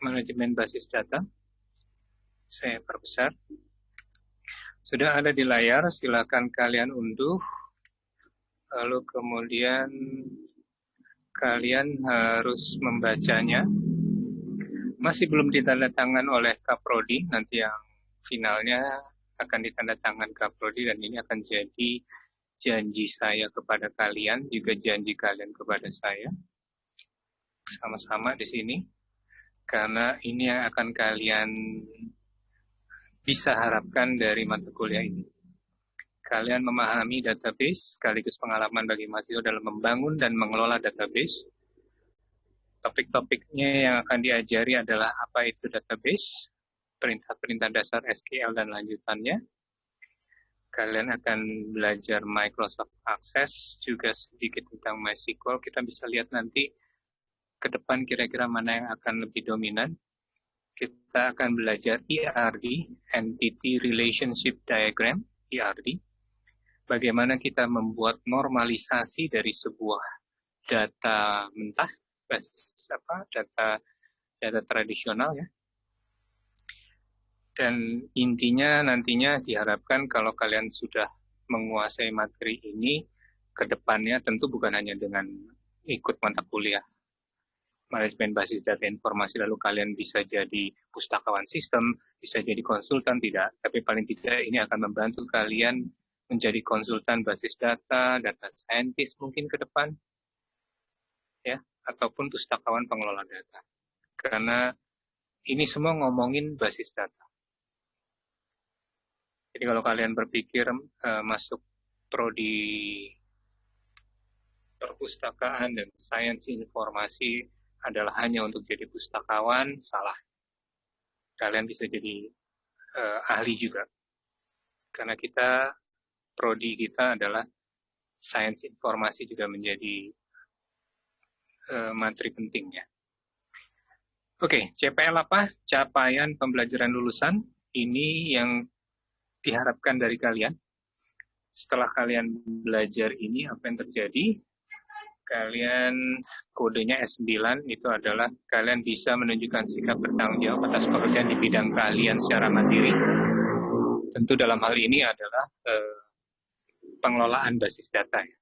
manajemen basis data. Saya perbesar. Sudah ada di layar, silakan kalian unduh. Lalu kemudian kalian harus membacanya. Masih belum ditandatangan oleh Kaprodi, nanti yang finalnya akan ditandatangan Kaprodi, dan ini akan jadi janji saya kepada kalian, juga janji kalian kepada saya. Sama-sama di sini, karena ini yang akan kalian bisa harapkan dari mata kuliah ini. Kalian memahami database, sekaligus pengalaman bagi mahasiswa dalam membangun dan mengelola database. Topik-topiknya yang akan diajari adalah apa itu database, perintah-perintah dasar SQL dan lanjutannya. Kalian akan belajar Microsoft Access, juga sedikit tentang MySQL. Kita bisa lihat nanti ke depan kira-kira mana yang akan lebih dominan. Kita akan belajar ERD, Entity Relationship Diagram, ERD. Bagaimana kita membuat normalisasi dari sebuah data mentah, data tradisional ya. Dan intinya nantinya diharapkan kalau kalian sudah menguasai materi ini, ke depannya tentu bukan hanya dengan ikut mata kuliah manajemen basis data informasi, lalu kalian bisa jadi pustakawan sistem, bisa jadi konsultan, tidak. Tapi paling tidak ini akan membantu kalian menjadi konsultan basis data, data scientist mungkin ke depan, ya, ataupun pustakawan pengelola data. Karena ini semua ngomongin basis data. Jadi kalau kalian berpikir masuk prodi perpustakaan dan sains informasi adalah hanya untuk jadi pustakawan, salah. Kalian bisa jadi ahli juga. Karena prodi kita adalah sains informasi, juga menjadi materi pentingnya. Oke, CPL apa? Capaian pembelajaran lulusan. Ini yang diharapkan dari kalian. Setelah kalian belajar ini, apa yang terjadi? Kalian kodenya S9 itu adalah kalian bisa menunjukkan sikap bertanggung jawab atas pekerjaan di bidang kalian secara mandiri. Tentu dalam hal ini adalah pengelolaan basis data ya.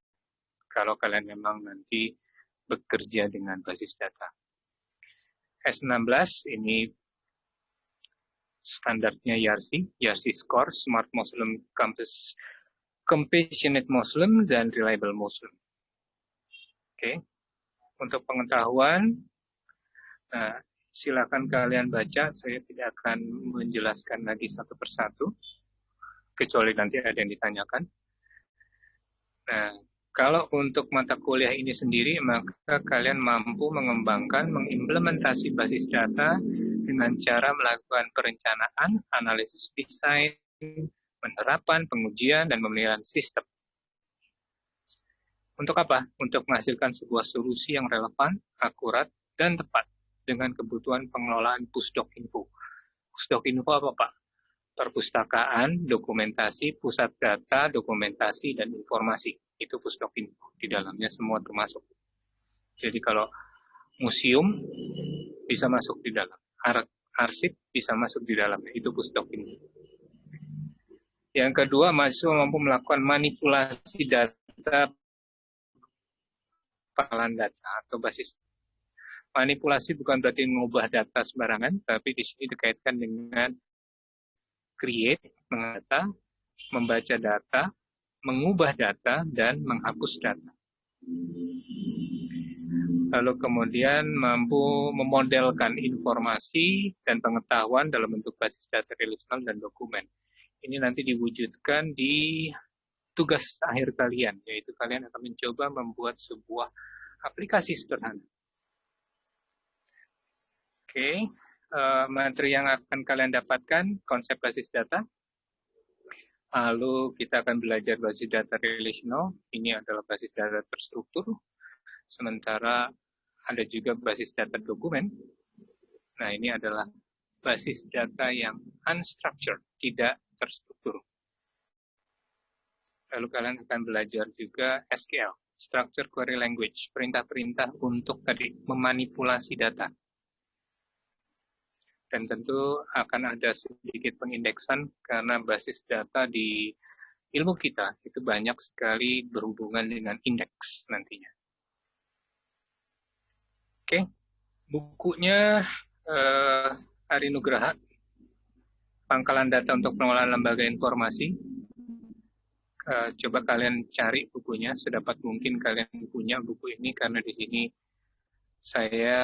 Kalau kalian memang nanti bekerja dengan basis data. S16 ini standarnya YARSI Score, Smart Muslim, Compassionate Muslim, dan Reliable Muslim. Oke, untuk pengetahuan, silakan kalian baca. Saya tidak akan menjelaskan lagi satu persatu, kecuali nanti ada yang ditanyakan. Nah, kalau untuk mata kuliah ini sendiri, maka kalian mampu mengembangkan, mengimplementasi basis data dengan cara melakukan perencanaan, analisis desain, penerapan, pengujian, dan pemeliharaan sistem. Untuk apa? Untuk menghasilkan sebuah solusi yang relevan, akurat, dan tepat dengan kebutuhan pengelolaan Pusdok Info. Pusdok Info apa, Pak? Perpustakaan, dokumentasi, pusat data, dokumentasi, dan informasi. Itu Pusdok Info. Di dalamnya semua termasuk. Jadi kalau museum bisa masuk di dalam. Arsip bisa masuk di dalamnya. Itu Pusdok Info. Yang kedua, mahasiswa mampu melakukan manipulasi data pengolahan data atau basis. Manipulasi bukan berarti mengubah data sembarangan, tapi di sini dikaitkan dengan create, mengata, membaca data, mengubah data, dan menghapus data. Lalu kemudian mampu memodelkan informasi dan pengetahuan dalam bentuk basis data relasional dan dokumen. Ini nanti diwujudkan di tugas akhir kalian, yaitu kalian akan mencoba membuat sebuah aplikasi sederhana. Oke, materi yang akan kalian dapatkan, konsep basis data. Lalu kita akan belajar basis data relational, ini adalah basis data terstruktur. Sementara ada juga basis data dokumen. Nah, ini adalah basis data yang unstructured, tidak terstruktur. Lalu kalian akan belajar juga SQL, Structure Query Language, perintah-perintah untuk tadi memanipulasi data. Dan tentu akan ada sedikit pengindeksan karena basis data di ilmu kita itu banyak sekali berhubungan dengan indeks nantinya. Oke, bukunya Ari Nugraha, Pangkalan Data untuk Pengelolaan Lembaga Informasi. Coba kalian cari bukunya, sedapat mungkin kalian punya buku ini karena di sini saya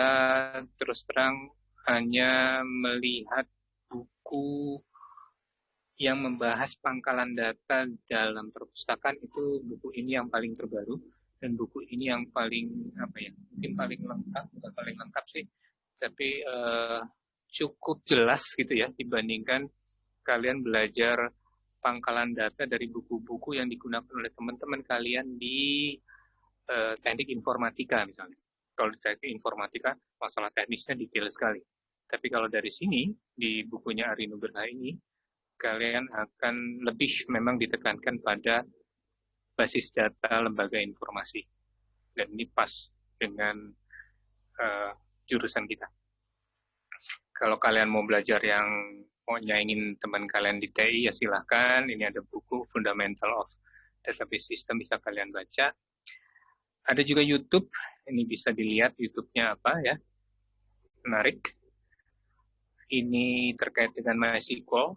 terus terang hanya melihat buku yang membahas pangkalan data dalam perpustakaan. Itu buku ini yang paling terbaru dan buku ini yang paling mungkin paling lengkap, bukan paling lengkap sih, tapi cukup jelas gitu ya dibandingkan kalian belajar pangkalan data dari buku-buku yang digunakan oleh teman-teman kalian di teknik informatika misalnya. Kalau di teknik informatika masalah teknisnya detail sekali. Tapi kalau dari sini di bukunya Ari Nugraha ini kalian akan lebih memang ditekankan pada basis data lembaga informasi. Dan ini pas dengan jurusan kita. Kalau kalian mau belajar yang mau nyaingin teman kalian di TI, ya silahkan. Ini ada buku Fundamental of Database System, bisa kalian baca. Ada juga YouTube, ini bisa dilihat YouTube-nya apa ya. Menarik. Ini terkait dengan MySQL.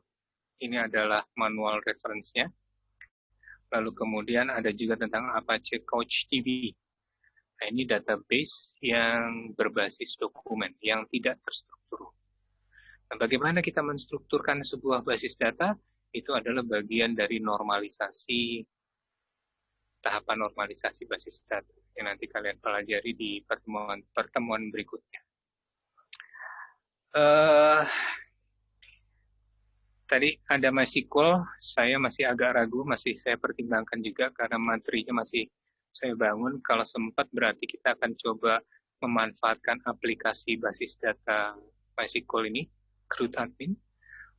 Ini adalah manual reference-nya. Lalu kemudian ada juga tentang Apache CouchDB. Nah, ini database yang berbasis dokumen, yang tidak terstruktur. Nah, bagaimana kita menstrukturkan sebuah basis data? Itu adalah bagian dari normalisasi, tahapan normalisasi basis data yang nanti kalian pelajari di pertemuan berikutnya. Tadi ada MySQL, saya masih agak ragu, masih saya pertimbangkan juga karena materinya masih saya bangun. Kalau sempat berarti kita akan coba memanfaatkan aplikasi basis data MySQL ini, CRUD-admin.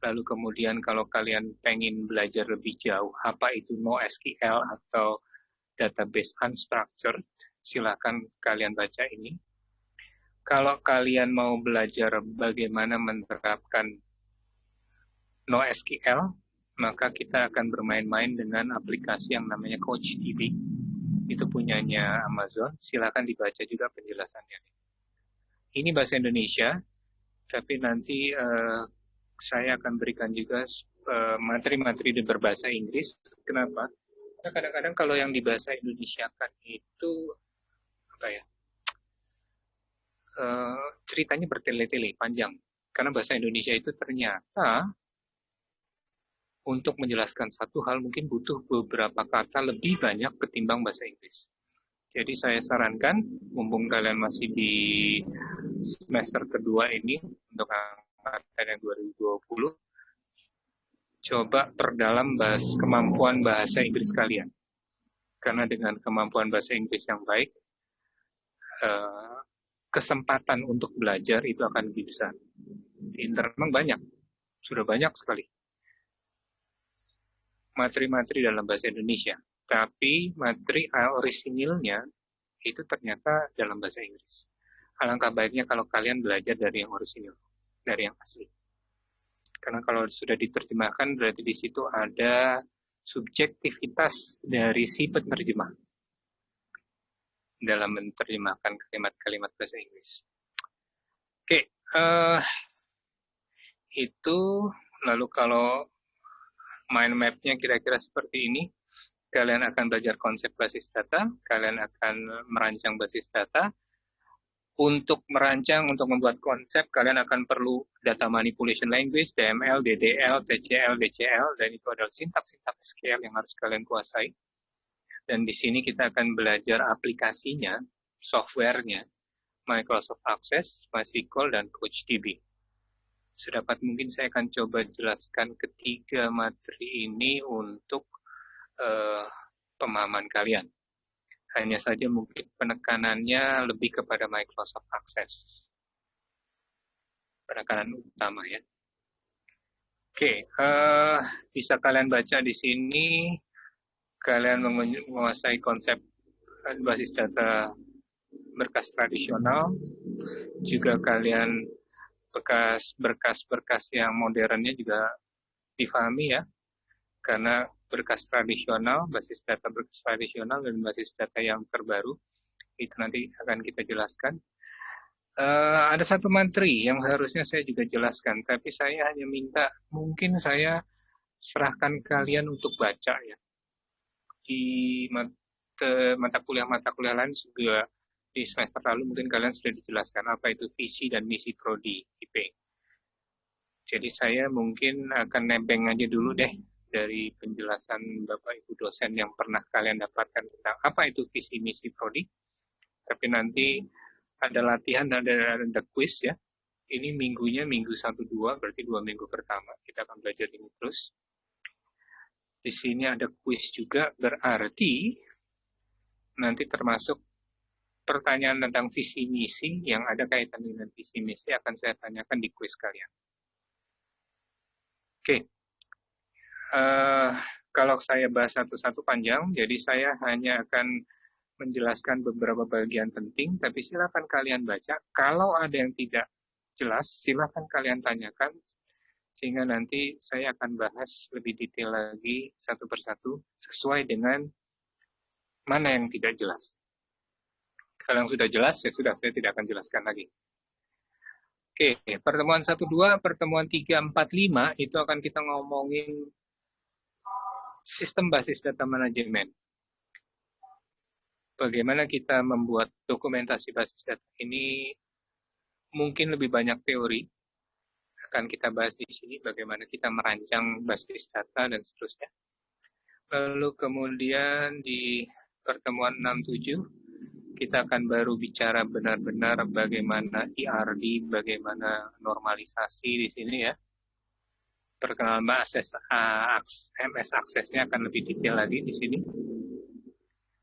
Lalu kemudian kalau kalian pengen belajar lebih jauh, apa itu NoSQL atau database unstructured, silakan kalian baca ini. Kalau kalian mau belajar bagaimana menerapkan NoSQL, maka kita akan bermain-main dengan aplikasi yang namanya CouchDB. Itu punyanya Amazon, silakan dibaca juga penjelasannya. Ini bahasa Indonesia, tapi nanti saya akan berikan juga materi-materi berbahasa Inggris. Kenapa? Karena kadang-kadang kalau yang di bahasa Indonesia kan itu ceritanya bertele-tele, panjang. Karena bahasa Indonesia itu ternyata untuk menjelaskan satu hal mungkin butuh beberapa kata lebih banyak ketimbang bahasa Inggris. Jadi saya sarankan, mumpung kalian masih di semester kedua ini, untuk angkatan yang 2020, coba perdalam kemampuan bahasa Inggris kalian. Karena dengan kemampuan bahasa Inggris yang baik, kesempatan untuk belajar itu akan lebih besar. Di internet memang banyak, sudah banyak sekali materi-materi dalam bahasa Indonesia, tapi materi orisinilnya itu ternyata dalam bahasa Inggris. Alangkah baiknya kalau kalian belajar dari yang orisinil, dari yang asli. Karena kalau sudah diterjemahkan, berarti di situ ada subjektivitas dari si penerjemah dalam menerjemahkan kalimat-kalimat bahasa Inggris. Oke, itu lalu kalau mind map-nya kira-kira seperti ini. Kalian akan belajar konsep basis data, kalian akan merancang basis data. Untuk merancang, untuk membuat konsep, kalian akan perlu data manipulation language, DML, DDL, TCL, DCL, dan itu adalah sintaks-sintaks SQL yang harus kalian kuasai. Dan di sini kita akan belajar aplikasinya, software-nya, Microsoft Access, MySQL, dan CouchDB. Sedapat mungkin saya akan coba jelaskan ketiga materi ini untuk pemahaman kalian. Hanya saja mungkin penekanannya lebih kepada Microsoft Access. Penekanan utama ya. Oke, bisa kalian baca di sini. Kalian menguasai konsep basis data berkas tradisional. Juga kalian berkas-berkas yang modernnya juga difahami ya, karena berkas tradisional, basis data berkas tradisional dan basis data yang terbaru itu nanti akan kita jelaskan. Ada satu materi yang seharusnya saya juga jelaskan, tapi saya hanya minta mungkin saya serahkan kalian untuk baca ya. Di mata kuliah lain juga di semester lalu mungkin kalian sudah dijelaskan apa itu visi dan misi prodi IP. Jadi saya mungkin akan nebeng aja dulu deh dari penjelasan Bapak Ibu dosen yang pernah kalian dapatkan tentang apa itu visi misi prodi. Tapi nanti ada latihan dan ada quiz ya. Ini minggunya minggu 1-2, berarti 2 minggu pertama kita akan belajar ini terus. Di sini ada quiz juga, berarti nanti termasuk pertanyaan tentang visi misi yang ada kaitan dengan visi misi akan saya tanyakan di quiz kalian. Oke, kalau saya bahas satu-satu panjang, jadi saya hanya akan menjelaskan beberapa bagian penting, tapi silakan kalian baca. Kalau ada yang tidak jelas, silakan kalian tanyakan, sehingga nanti saya akan bahas lebih detail lagi satu persatu, sesuai dengan mana yang tidak jelas. Kalau yang sudah jelas, ya sudah, saya tidak akan jelaskan lagi. Oke, pertemuan 1-2, pertemuan 3-4-5, itu akan kita ngomongin sistem basis data manajemen. Bagaimana kita membuat dokumentasi basis data ini mungkin lebih banyak teori. Akan kita bahas di sini bagaimana kita merancang basis data dan seterusnya. Lalu kemudian di pertemuan 6-7 kita akan baru bicara benar-benar bagaimana ERD, bagaimana normalisasi di sini ya. Perkenalan MS Access-nya akan lebih detail lagi di sini.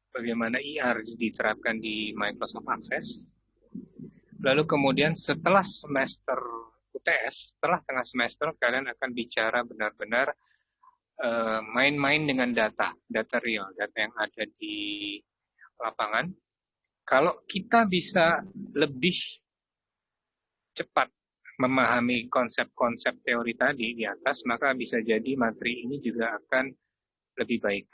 Bagaimana ERD diterapkan di Microsoft Access. Lalu kemudian setelah semester UTS, setelah tengah semester kalian akan bicara benar-benar main-main dengan data real, data yang ada di lapangan. Kalau kita bisa lebih cepat memahami konsep-konsep teori tadi di atas, maka bisa jadi materi ini juga akan lebih baik.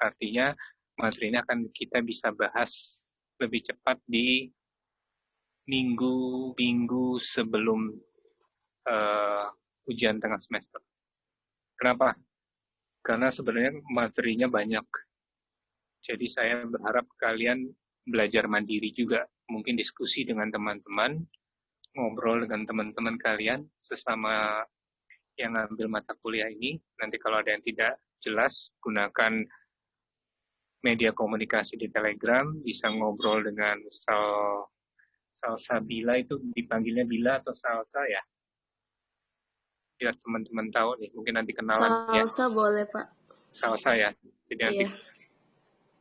Artinya materi ini akan kita bisa bahas lebih cepat di minggu sebelum ujian tengah semester. Kenapa? Karena sebenarnya materinya banyak. Jadi saya berharap kalian belajar mandiri juga. Mungkin diskusi dengan teman-teman, ngobrol dengan teman-teman kalian sesama yang ngambil mata kuliah ini. Nanti kalau ada yang tidak jelas, gunakan media komunikasi di Telegram, bisa ngobrol dengan Salsa Bila, itu dipanggilnya Bila atau Salsa ya? Biar teman-teman tahu nih, mungkin nanti kenalan ya. Salsa boleh Pak. Salsa ya, jadi nanti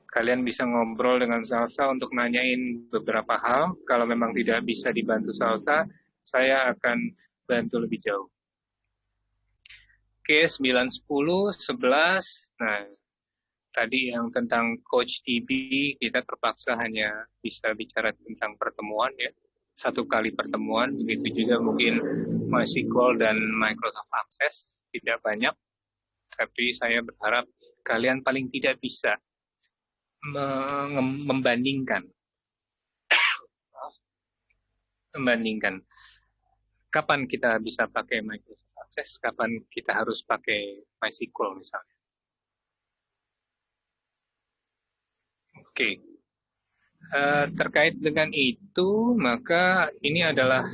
kalian bisa ngobrol dengan Salsa untuk nanyain beberapa hal. Kalau memang tidak bisa dibantu Salsa, saya akan bantu lebih jauh. Oke, 9, 10, 11. Nah, tadi yang tentang Coach DB, kita terpaksa hanya bisa bicara tentang pertemuan ya. Satu kali pertemuan, begitu juga mungkin MySQL dan Microsoft Access, tidak banyak. Tapi saya berharap kalian paling tidak bisa membandingkan kapan kita bisa pakai Microsoft Access, kapan kita harus pakai MySQL misalnya. Oke. Terkait dengan itu, maka ini adalah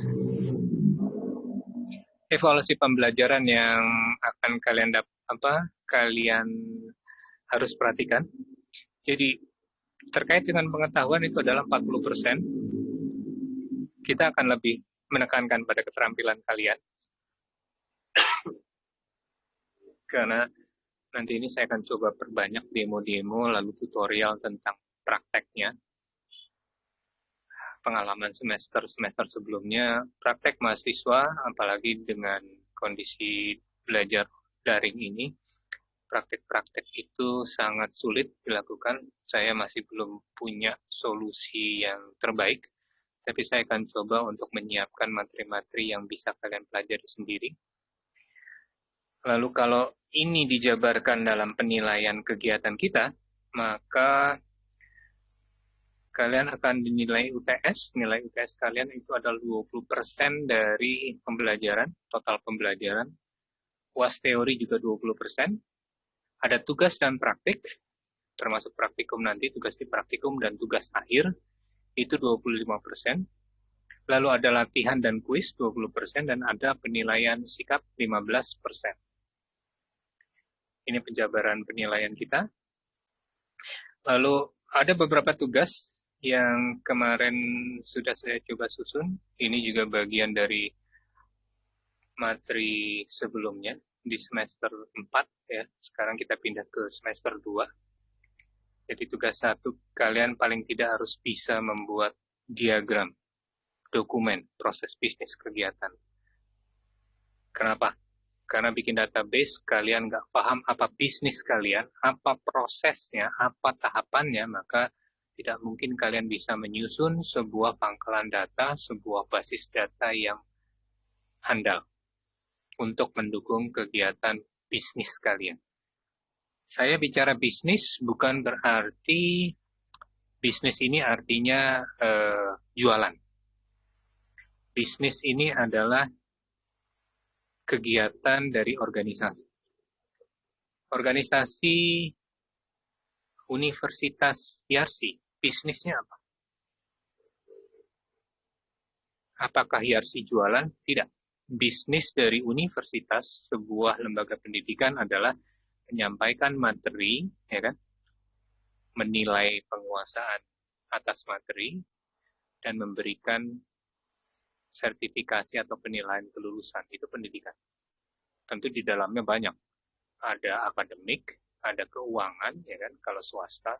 evaluasi pembelajaran yang akan kalian harus perhatikan. Jadi terkait dengan pengetahuan itu adalah 40%. Kita akan lebih menekankan pada keterampilan kalian. Karena nanti ini saya akan coba perbanyak demo-demo lalu tutorial tentang prakteknya. Pengalaman semester sebelumnya, praktek mahasiswa, apalagi dengan kondisi belajar daring ini, praktek-praktek itu sangat sulit dilakukan. Saya masih belum punya solusi yang terbaik, Tapi saya akan coba untuk menyiapkan materi-materi yang bisa kalian pelajari sendiri. Lalu kalau ini dijabarkan dalam penilaian kegiatan kita, maka kalian akan dinilai UTS. Nilai UTS kalian itu adalah 20% dari pembelajaran, total pembelajaran. UAS teori juga 20%. Ada tugas dan praktik, termasuk praktikum nanti, tugas di praktikum dan tugas akhir, itu 25%. Lalu ada latihan dan kuis 20%, dan ada penilaian sikap 15%. Ini penjabaran penilaian kita. Lalu ada beberapa tugas yang kemarin sudah saya coba susun. Ini juga bagian dari materi sebelumnya di semester 4 ya. Sekarang kita pindah ke semester 2. Jadi tugas 1, kalian paling tidak harus bisa membuat diagram, dokumen, proses bisnis kegiatan. Kenapa? Karena bikin database, kalian nggak paham apa bisnis kalian, apa prosesnya, apa tahapannya, maka tidak mungkin kalian bisa menyusun sebuah pangkalan data, sebuah basis data yang handal untuk mendukung kegiatan bisnis kalian. Saya bicara bisnis bukan berarti bisnis ini artinya jualan. Bisnis ini adalah kegiatan dari organisasi. Organisasi Universitas Yarsi, bisnisnya apa? Apakah Yarsi jualan? Tidak. Bisnis dari universitas, sebuah lembaga pendidikan adalah menyampaikan materi, ya kan? Menilai penguasaan atas materi, dan memberikan sertifikasi atau penilaian kelulusan. Itu pendidikan. Tentu di dalamnya banyak. Ada akademik, ada keuangan, ya kan, kalau swasta.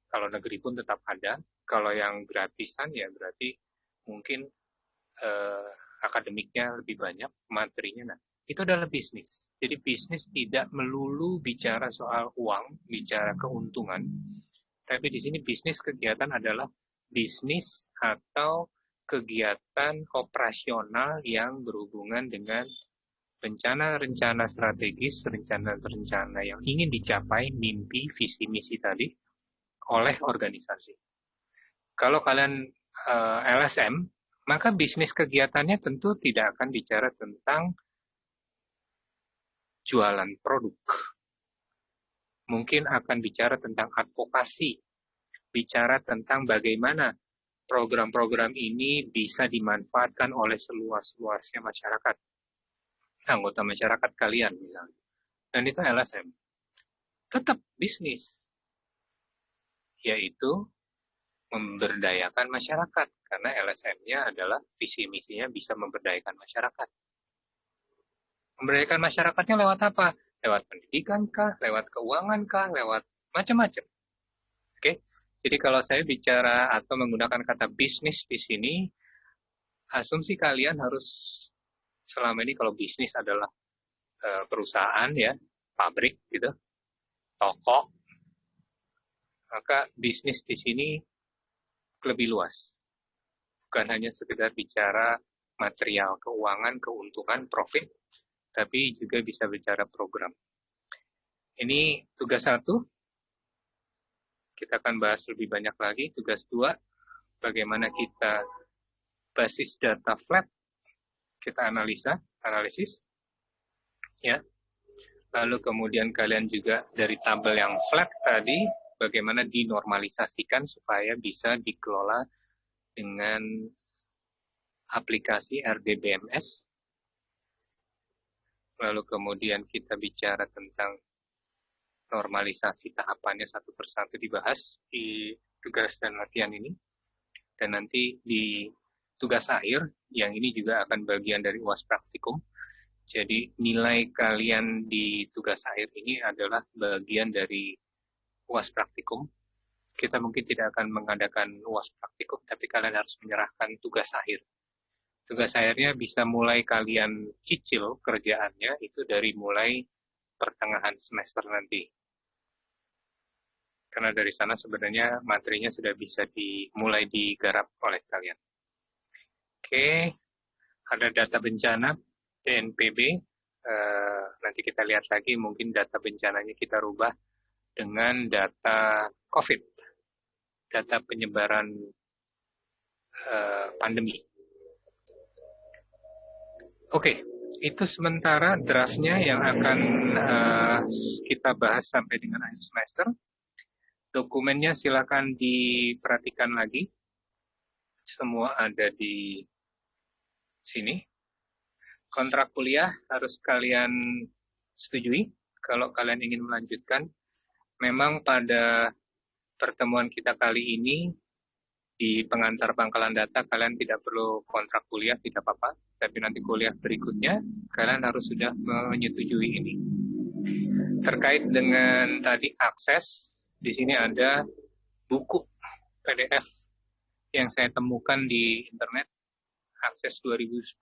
Kalau negeri pun tetap ada. Kalau yang gratisan, ya berarti mungkin akademiknya lebih banyak, materinya. Nah, itu adalah bisnis. Jadi bisnis tidak melulu bicara soal uang, bicara keuntungan. Tapi di sini bisnis kegiatan adalah bisnis atau kegiatan operasional yang berhubungan dengan rencana-rencana strategis, rencana-rencana yang ingin dicapai, mimpi, visi, misi tadi oleh organisasi. Kalau kalian LSM, maka bisnis kegiatannya tentu tidak akan bicara tentang jualan produk. Mungkin akan bicara tentang advokasi, bicara tentang bagaimana program-program ini bisa dimanfaatkan oleh seluas-luasnya masyarakat, anggota masyarakat kalian misalnya. Dan itu LSM. Tetap bisnis, yaitu memberdayakan masyarakat, karena LSM-nya adalah visi misinya bisa memberdayakan masyarakat. Memberdayakan masyarakatnya lewat apa? Lewat pendidikan kah? Lewat keuangan kah? Lewat macam-macam. Oke? Jadi kalau saya bicara atau menggunakan kata bisnis di sini, asumsi kalian harus selama ini kalau bisnis adalah perusahaan ya, pabrik gitu, toko, maka bisnis di sini lebih luas. Bukan hanya sekedar bicara material, keuangan, keuntungan, profit, tapi juga bisa bicara program. Ini tugas 1. Kita akan bahas lebih banyak lagi. Tugas 2, bagaimana kita basis data flat, kita analisis. Ya. Lalu kemudian kalian juga dari tabel yang flat tadi, bagaimana dinormalisasikan supaya bisa dikelola dengan aplikasi RDBMS. Lalu kemudian kita bicara tentang normalisasi tahapannya satu persatu dibahas di tugas dan latihan ini. Dan nanti di tugas akhir, yang ini juga akan bagian dari UAS praktikum. Jadi nilai kalian di tugas akhir ini adalah bagian dari UAS praktikum. Kita mungkin tidak akan mengadakan UAS praktikum, tapi kalian harus menyerahkan tugas akhir. Tugas akhirnya bisa mulai kalian cicil kerjaannya itu dari mulai pertengahan semester nanti. Karena dari sana sebenarnya materinya sudah bisa dimulai digarap oleh kalian. Oke, ada data bencana BNPB. Nanti kita lihat lagi, mungkin data bencananya kita rubah dengan data COVID, data penyebaran pandemi. Oke, itu sementara draftnya yang akan kita bahas sampai dengan akhir semester. Dokumennya silakan diperhatikan lagi. Semua ada di sini. Kontrak kuliah harus kalian setujui kalau kalian ingin melanjutkan. Memang pada pertemuan kita kali ini di pengantar pangkalan data kalian tidak perlu kontrak kuliah, tidak apa-apa. Tapi nanti kuliah berikutnya kalian harus sudah menyetujui ini. Terkait dengan tadi akses, di sini ada buku PDF yang saya temukan di internet, Akses 2010.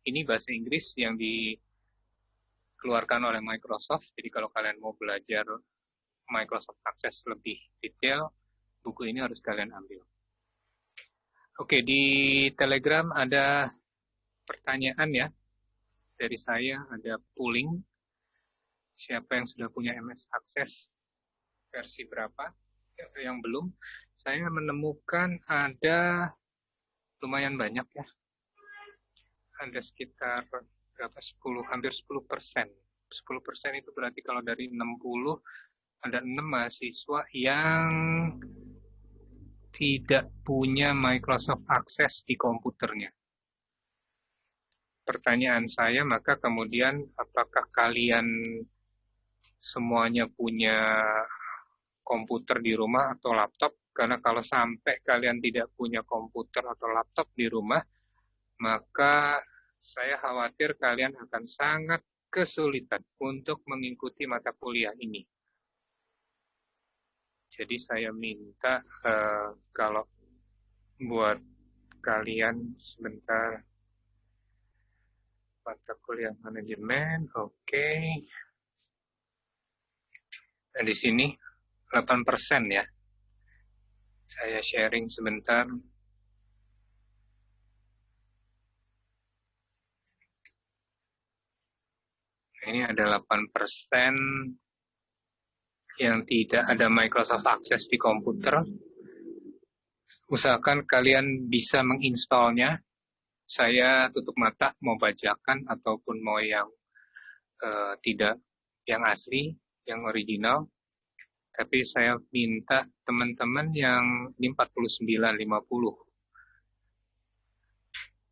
Ini bahasa Inggris yang dikeluarkan oleh Microsoft. Jadi kalau kalian mau belajar Microsoft Access lebih detail, buku ini harus kalian ambil. Oke, di Telegram ada pertanyaan ya. Dari saya ada polling. Siapa yang sudah punya MS Access versi berapa? Yang belum. Saya menemukan ada lumayan banyak ya. Ada sekitar berapa? 10, hampir 10%. 10% itu berarti kalau dari 60 ada 6 mahasiswa yang tidak punya Microsoft Access di komputernya. Pertanyaan saya, maka kemudian apakah kalian semuanya punya komputer di rumah atau laptop? Karena kalau sampai kalian tidak punya komputer atau laptop di rumah, maka saya khawatir kalian akan sangat kesulitan untuk mengikuti mata kuliah ini. Jadi saya minta kalau buat kalian sebentar, mata kuliah manajemen, oke. Nah, di sini 8% ya. Saya sharing sebentar. Ini ada 8% yang tidak ada Microsoft Access di komputer. Usahakan kalian bisa menginstalnya. Saya tutup mata mau bajakan ataupun mau yang tidak, yang asli, yang original. Tapi saya minta teman-teman yang ini 49-50.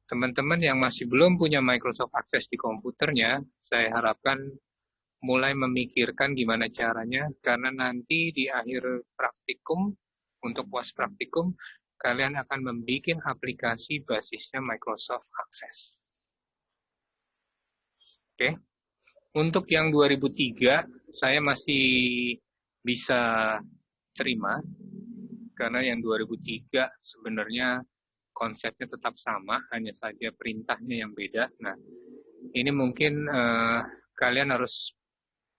Teman-teman yang masih belum punya Microsoft Access di komputernya, saya harapkan mulai memikirkan gimana caranya, karena nanti di akhir praktikum, untuk puas praktikum, kalian akan membuat aplikasi basisnya Microsoft Access. Oke. Untuk yang 2003, saya masih bisa terima, karena yang 2003 sebenarnya konsepnya tetap sama, hanya saja perintahnya yang beda. Nah, ini mungkin kalian harus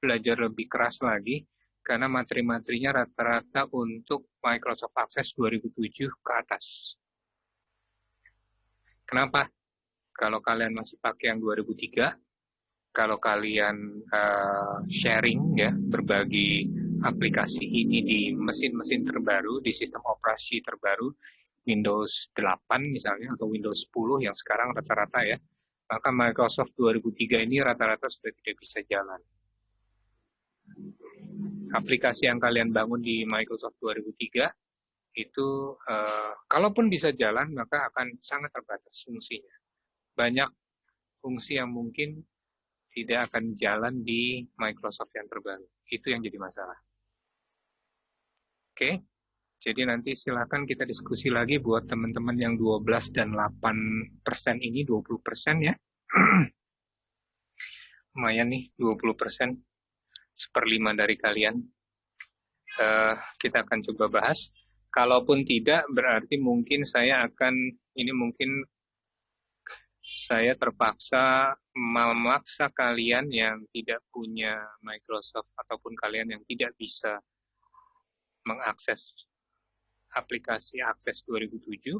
belajar lebih keras lagi, karena materi-materinya rata-rata untuk Microsoft Access 2007 ke atas. Kenapa? Kalau kalian masih pakai yang 2003, kalau kalian sharing ya, berbagi aplikasi ini di mesin-mesin terbaru, di sistem operasi terbaru, Windows 8 misalnya, atau Windows 10 yang sekarang rata-rata ya, maka Microsoft 2003 ini rata-rata sudah tidak bisa jalan. Aplikasi yang kalian bangun di Microsoft 2003 itu kalaupun bisa jalan maka akan sangat terbatas fungsinya. Banyak fungsi yang mungkin tidak akan jalan di Microsoft yang terbaru. Itu yang jadi masalah. Oke, jadi nanti silakan kita diskusi lagi buat teman-teman yang 12 dan 8% ini, 20% ya. Lumayan nih, 20%. 1/5 dari kalian. Kita akan coba bahas. Kalaupun tidak, berarti mungkin saya akan, ini mungkin saya terpaksa memaksa kalian yang tidak punya Microsoft ataupun kalian yang tidak bisa mengakses aplikasi Access 2007,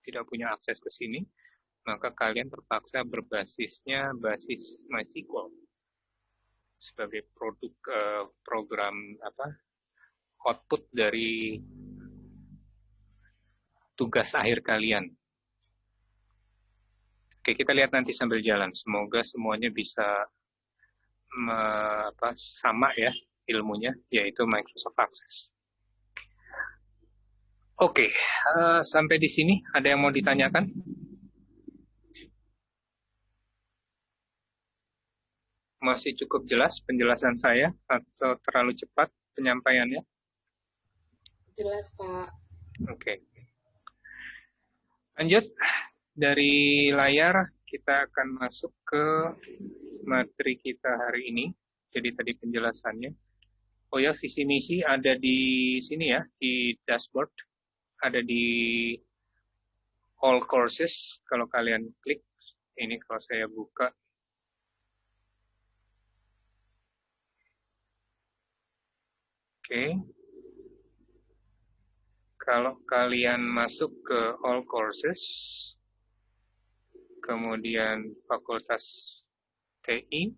tidak punya akses ke sini, maka kalian terpaksa berbasisnya basis MySQL sebagai produk program output dari tugas akhir kalian. Oke, kita lihat nanti sambil jalan. Semoga semuanya bisa sama ya ilmunya, yaitu Microsoft Access. Oke, sampai di sini ada yang mau ditanyakan? Masih cukup jelas penjelasan saya atau terlalu cepat penyampaiannya? Jelas, Pak. Oke. Lanjut, dari layar kita akan masuk ke materi kita hari ini. Jadi tadi penjelasannya. Oh ya, visi misi ada di sini ya, di dashboard. Ada di all courses. Kalau kalian klik, ini kalau saya buka. Oke. Kalau kalian masuk ke all courses, kemudian fakultas TI,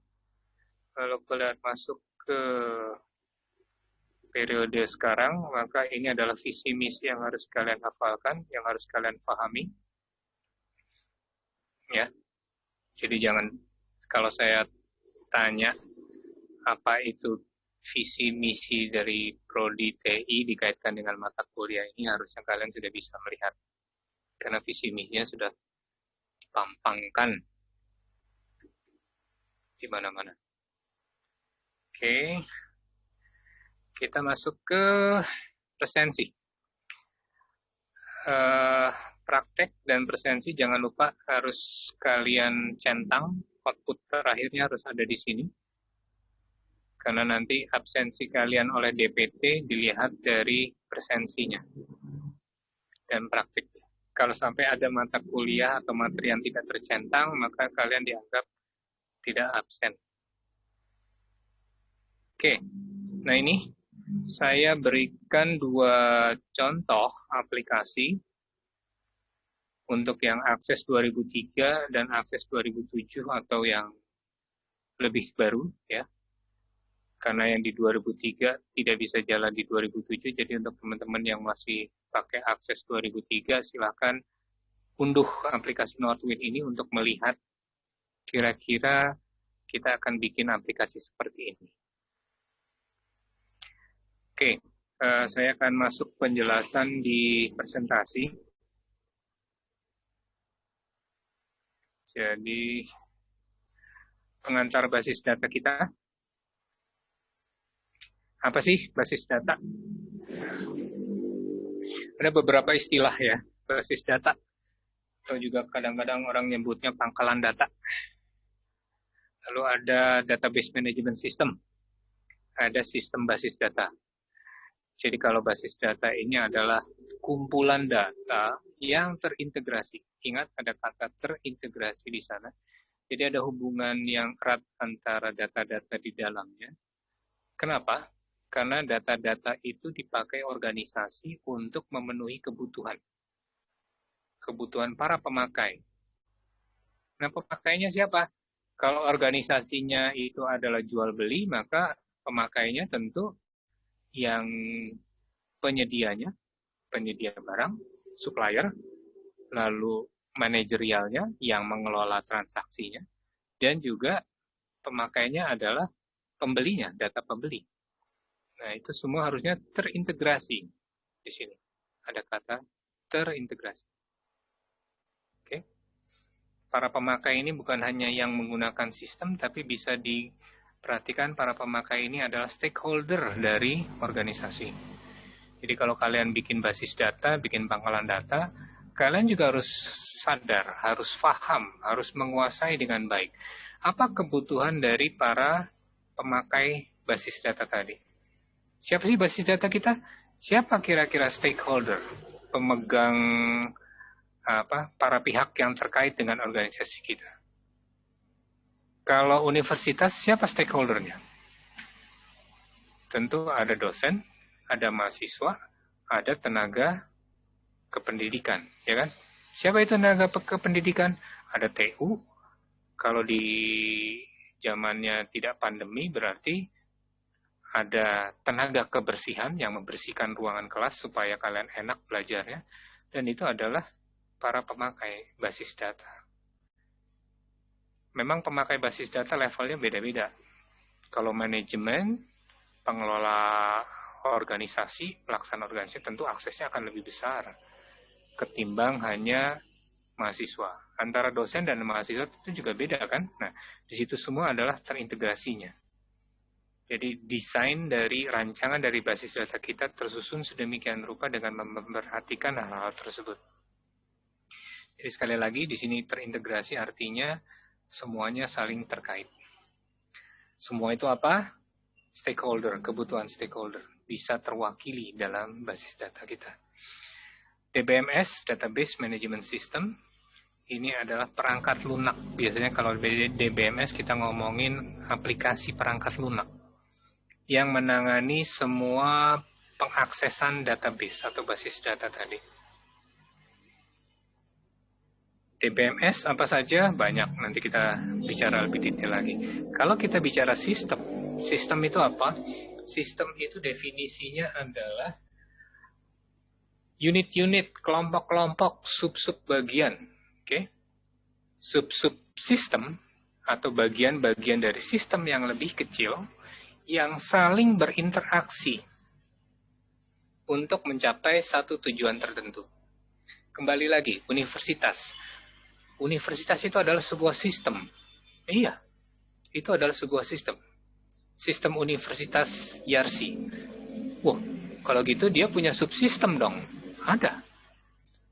kalau kalian masuk ke periode sekarang, maka ini adalah visi misi yang harus kalian hafalkan, yang harus kalian pahami. Ya. Jadi jangan, kalau saya tanya apa itu visi misi dari prodi TI dikaitkan dengan mata kuliah ini, harusnya kalian sudah bisa melihat. Karena visi misinya sudah dipampangkan di mana-mana. Oke. Kita masuk ke presensi. Praktek dan presensi jangan lupa harus kalian centang, output terakhirnya harus ada di sini. Karena nanti absensi kalian oleh DPT dilihat dari presensinya dan praktik. Kalau sampai ada mata kuliah atau materi yang tidak tercentang, maka kalian dianggap tidak absen. Oke, nah ini saya berikan 2 contoh aplikasi untuk yang akses 2003 dan akses 2007 atau yang lebih baru ya. Karena yang di 2003 tidak bisa jalan di 2007, jadi untuk teman-teman yang masih pakai akses 2003, silakan unduh aplikasi Northwind ini untuk melihat kira-kira kita akan bikin aplikasi seperti ini. Oke, saya akan masuk penjelasan di presentasi. Jadi, pengantar basis data kita. Apa sih basis data? Ada beberapa istilah ya, basis data. Atau juga kadang-kadang orang nyebutnya pangkalan data. Lalu ada database management system. Ada sistem basis data. Jadi kalau basis data ini adalah kumpulan data yang terintegrasi. Ingat ada kata terintegrasi di sana. Jadi ada hubungan yang erat antara data-data di dalamnya. Kenapa? Karena data-data itu dipakai organisasi untuk memenuhi kebutuhan. Kebutuhan para pemakai. Nah, pemakainya siapa? Kalau organisasinya itu adalah jual beli, maka pemakainya tentu yang penyedianya, penyedia barang, supplier, lalu manajerialnya yang mengelola transaksinya, dan juga pemakainya adalah pembelinya, data pembeli. Nah, itu semua harusnya terintegrasi di sini. Ada kata terintegrasi. Oke. Para pemakai ini bukan hanya yang menggunakan sistem, tapi bisa diperhatikan para pemakai ini adalah stakeholder dari organisasi. Jadi kalau kalian bikin basis data, bikin pangkalan data, kalian juga harus sadar, harus paham, harus menguasai dengan baik. Apa kebutuhan dari para pemakai basis data tadi? Siapa sih basis data kita? Siapa kira-kira stakeholder, pemegang para pihak yang terkait dengan organisasi kita? Kalau universitas, siapa stakeholdernya? Tentu ada dosen, ada mahasiswa, ada tenaga kependidikan, ya kan? Siapa itu tenaga kependidikan? ada TU. Kalau di zamannya tidak pandemi berarti ada tenaga kebersihan yang membersihkan ruangan kelas supaya kalian enak belajarnya. Dan itu adalah para pemakai basis data. Memang pemakai basis data levelnya beda-beda. Kalau manajemen, pengelola organisasi, pelaksana organisasi tentu aksesnya akan lebih besar ketimbang hanya mahasiswa. Antara dosen dan mahasiswa itu juga beda kan? Nah, di situ semua adalah terintegrasinya. Jadi desain dari rancangan dari basis data kita tersusun sedemikian rupa dengan memperhatikan hal-hal tersebut. Jadi sekali lagi di sini terintegrasi artinya semuanya saling terkait. Semua itu apa? Stakeholder, kebutuhan stakeholder bisa terwakili dalam basis data kita. DBMS, Database Management System, ini adalah perangkat lunak. Biasanya kalau DBMS kita ngomongin aplikasi perangkat lunak yang menangani semua pengaksesan database atau basis data tadi. DBMS apa saja? Banyak, nanti kita bicara lebih detail lagi. Kalau kita bicara sistem, sistem itu apa? Sistem itu definisinya adalah unit-unit, kelompok-kelompok, sub-sub bagian. Oke? Sub-sub sistem atau bagian-bagian dari sistem yang lebih kecil yang saling berinteraksi untuk mencapai satu tujuan tertentu. Kembali lagi, universitas. Universitas itu adalah sebuah sistem. Iya, itu adalah sebuah sistem. Sistem universitas Yarsi. Wah, kalau gitu dia punya subsistem dong. Ada.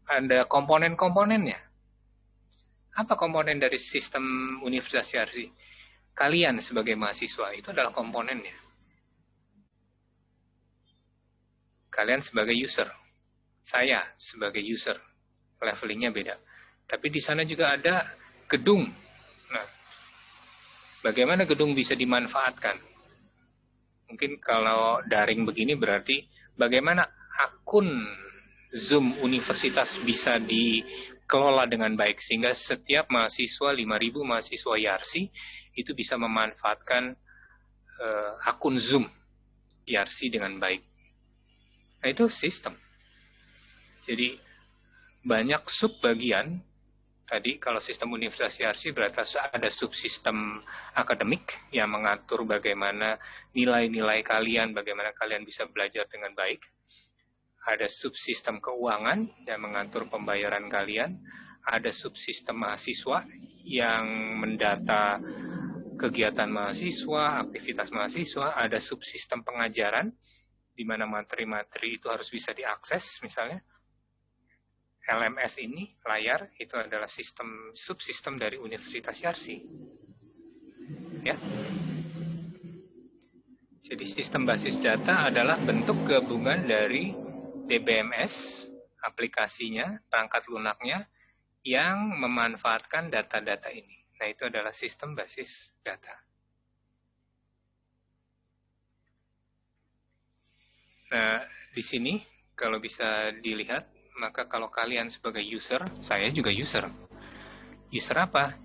Ada komponen-komponennya. Apa komponen dari sistem universitas Yarsi? Kalian sebagai mahasiswa itu adalah komponennya. Kalian sebagai user. Saya sebagai user. Levelingnya beda. Tapi di sana juga ada gedung. Nah, bagaimana gedung bisa dimanfaatkan? Mungkin kalau daring begini berarti bagaimana akun Zoom universitas bisa dikelola dengan baik sehingga setiap mahasiswa 5.000 mahasiswa Yarsi itu bisa memanfaatkan akun Zoom Yarsi dengan baik. Nah, itu sistem. Jadi banyak subbagian. Tadi kalau sistem universitas Yarsi berarti ada subsistem akademik yang mengatur bagaimana nilai-nilai kalian, bagaimana kalian bisa belajar dengan baik. Ada subsistem keuangan yang mengatur pembayaran kalian. Ada subsistem mahasiswa yang mendata kegiatan mahasiswa, aktivitas mahasiswa. Ada subsistem pengajaran, di mana materi-materi itu harus bisa diakses misalnya. LMS ini, layar, itu adalah subsistem dari Universitas Yarsi. Ya. Jadi sistem basis data adalah bentuk gabungan dari DBMS, aplikasinya, perangkat lunaknya, yang memanfaatkan data-data ini. Nah, itu adalah sistem basis data. Nah, di sini, kalau bisa dilihat, maka kalau kalian sebagai user, saya juga user. User apa?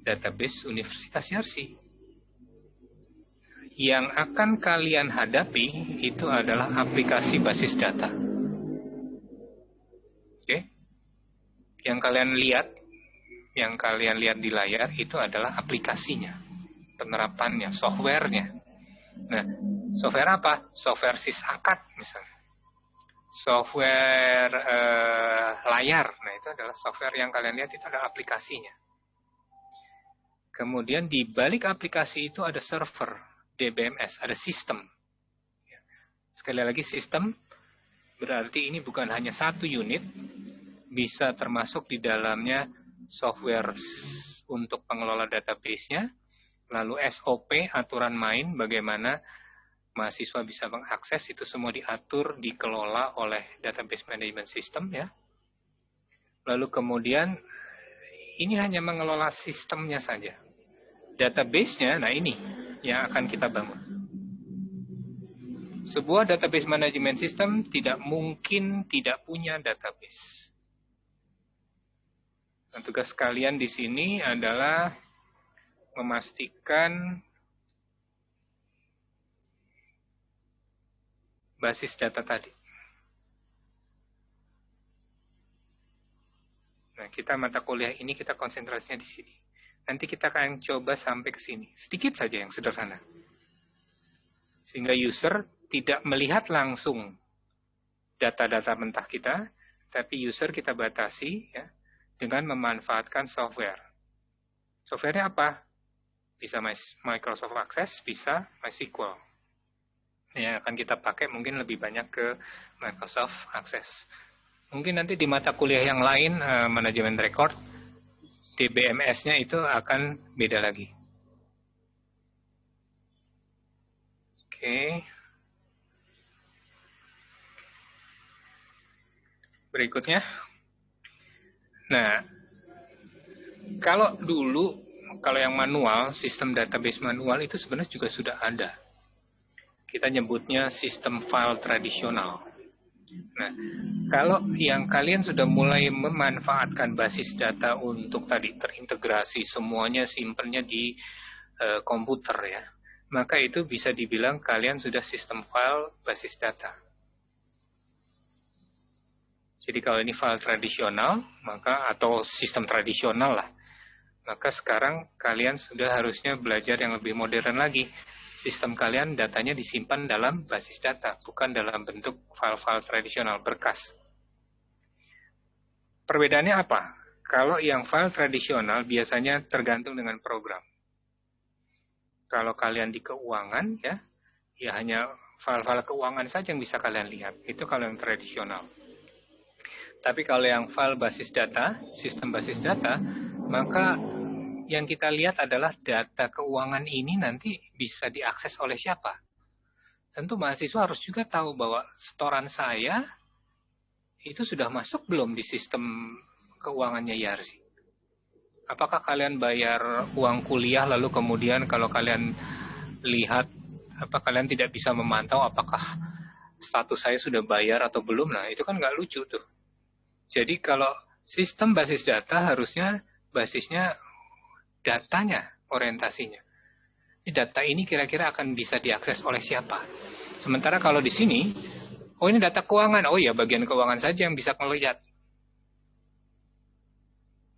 Database Universitas Yarsi. Yang akan kalian hadapi itu adalah aplikasi basis data. Oke? Yang kalian lihat di layar itu adalah aplikasinya, penerapannya, softwarenya. Nah, software apa? Software SysAcad misalnya. Software layar, nah itu adalah software yang kalian lihat, itu adalah aplikasinya. Kemudian di balik aplikasi itu ada server, DBMS, ada sistem. Sekali lagi sistem, berarti ini bukan hanya satu unit, bisa termasuk di dalamnya software untuk pengelola database-nya, lalu SOP, aturan main, bagaimana mahasiswa bisa mengakses, itu semua diatur, dikelola oleh database management system ya. Lalu kemudian ini hanya mengelola sistemnya saja. Database-nya, nah ini yang akan kita bangun. Sebuah database management system tidak mungkin tidak punya database. Nah, tugas kalian di sini adalah memastikan basis data tadi. Nah, kita mata kuliah ini kita konsentrasinya di sini. Nanti kita akan coba sampai ke sini. Sedikit saja yang sederhana. Sehingga user tidak melihat langsung data-data mentah kita, tapi user kita batasi ya, dengan memanfaatkan software. Softwarenya apa? Bisa Microsoft Access, bisa MySQL. Yang akan kita pakai mungkin lebih banyak ke Microsoft Access. Mungkin nanti di mata kuliah yang lain, manajemen record, DBMS-nya itu akan beda lagi. Oke. Berikutnya. Nah, kalau dulu, kalau yang manual, sistem database manual itu sebenarnya juga sudah ada. Kita nyebutnya sistem file tradisional. Nah, kalau yang kalian sudah mulai memanfaatkan basis data untuk tadi terintegrasi semuanya simpennya di komputer ya, maka itu bisa dibilang kalian sudah sistem file basis data. Jadi kalau ini file tradisional, maka atau sistem tradisional lah, maka sekarang kalian sudah harusnya belajar yang lebih modern lagi. Sistem kalian datanya disimpan dalam basis data, bukan dalam bentuk file-file tradisional, berkas. Perbedaannya apa? Kalau yang file tradisional biasanya tergantung dengan program. Kalau kalian di keuangan, ya hanya file-file keuangan saja yang bisa kalian lihat. Itu kalau yang tradisional. Tapi kalau yang file basis data, sistem basis data, maka yang kita lihat adalah data keuangan ini nanti bisa diakses oleh siapa. Tentu mahasiswa harus juga tahu bahwa setoran saya itu sudah masuk belum di sistem keuangannya YARSI. Apakah kalian bayar uang kuliah lalu kemudian kalau kalian lihat kalian tidak bisa memantau apakah status saya sudah bayar atau belum, nah itu kan nggak lucu tuh. Jadi kalau sistem basis data harusnya basisnya datanya, orientasinya. Data ini kira-kira akan bisa diakses oleh siapa? Sementara kalau di sini, oh ini data keuangan, oh ya bagian keuangan saja yang bisa melihat.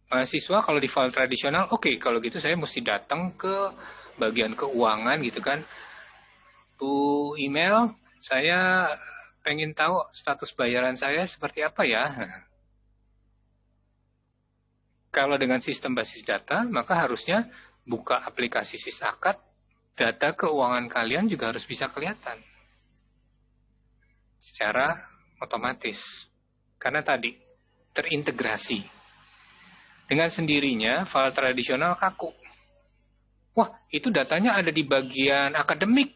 Mahasiswa kalau di file tradisional, oke, kalau gitu saya mesti datang ke bagian keuangan gitu kan. Bu email, saya pengen tahu status bayaran saya seperti apa ya. Kalau dengan sistem basis data, maka harusnya buka aplikasi SysAkat, data keuangan kalian juga harus bisa kelihatan secara otomatis. Karena tadi, terintegrasi. Dengan sendirinya, file tradisional kaku. Wah, itu datanya ada di bagian akademik.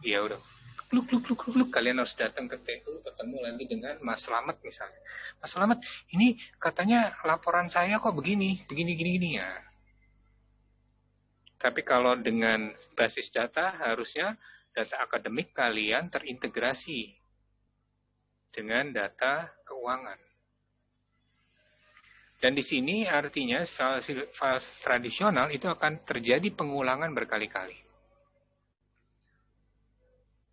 Ya udah, kluk, kalian harus datang ke TU, ketemu lagi dengan Mas Slamet misalnya. Mas Slamet, ini katanya laporan saya kok begini ya. Tapi kalau dengan basis data, harusnya data akademik kalian terintegrasi dengan data keuangan. Dan di sini artinya file tradisional itu akan terjadi pengulangan berkali-kali.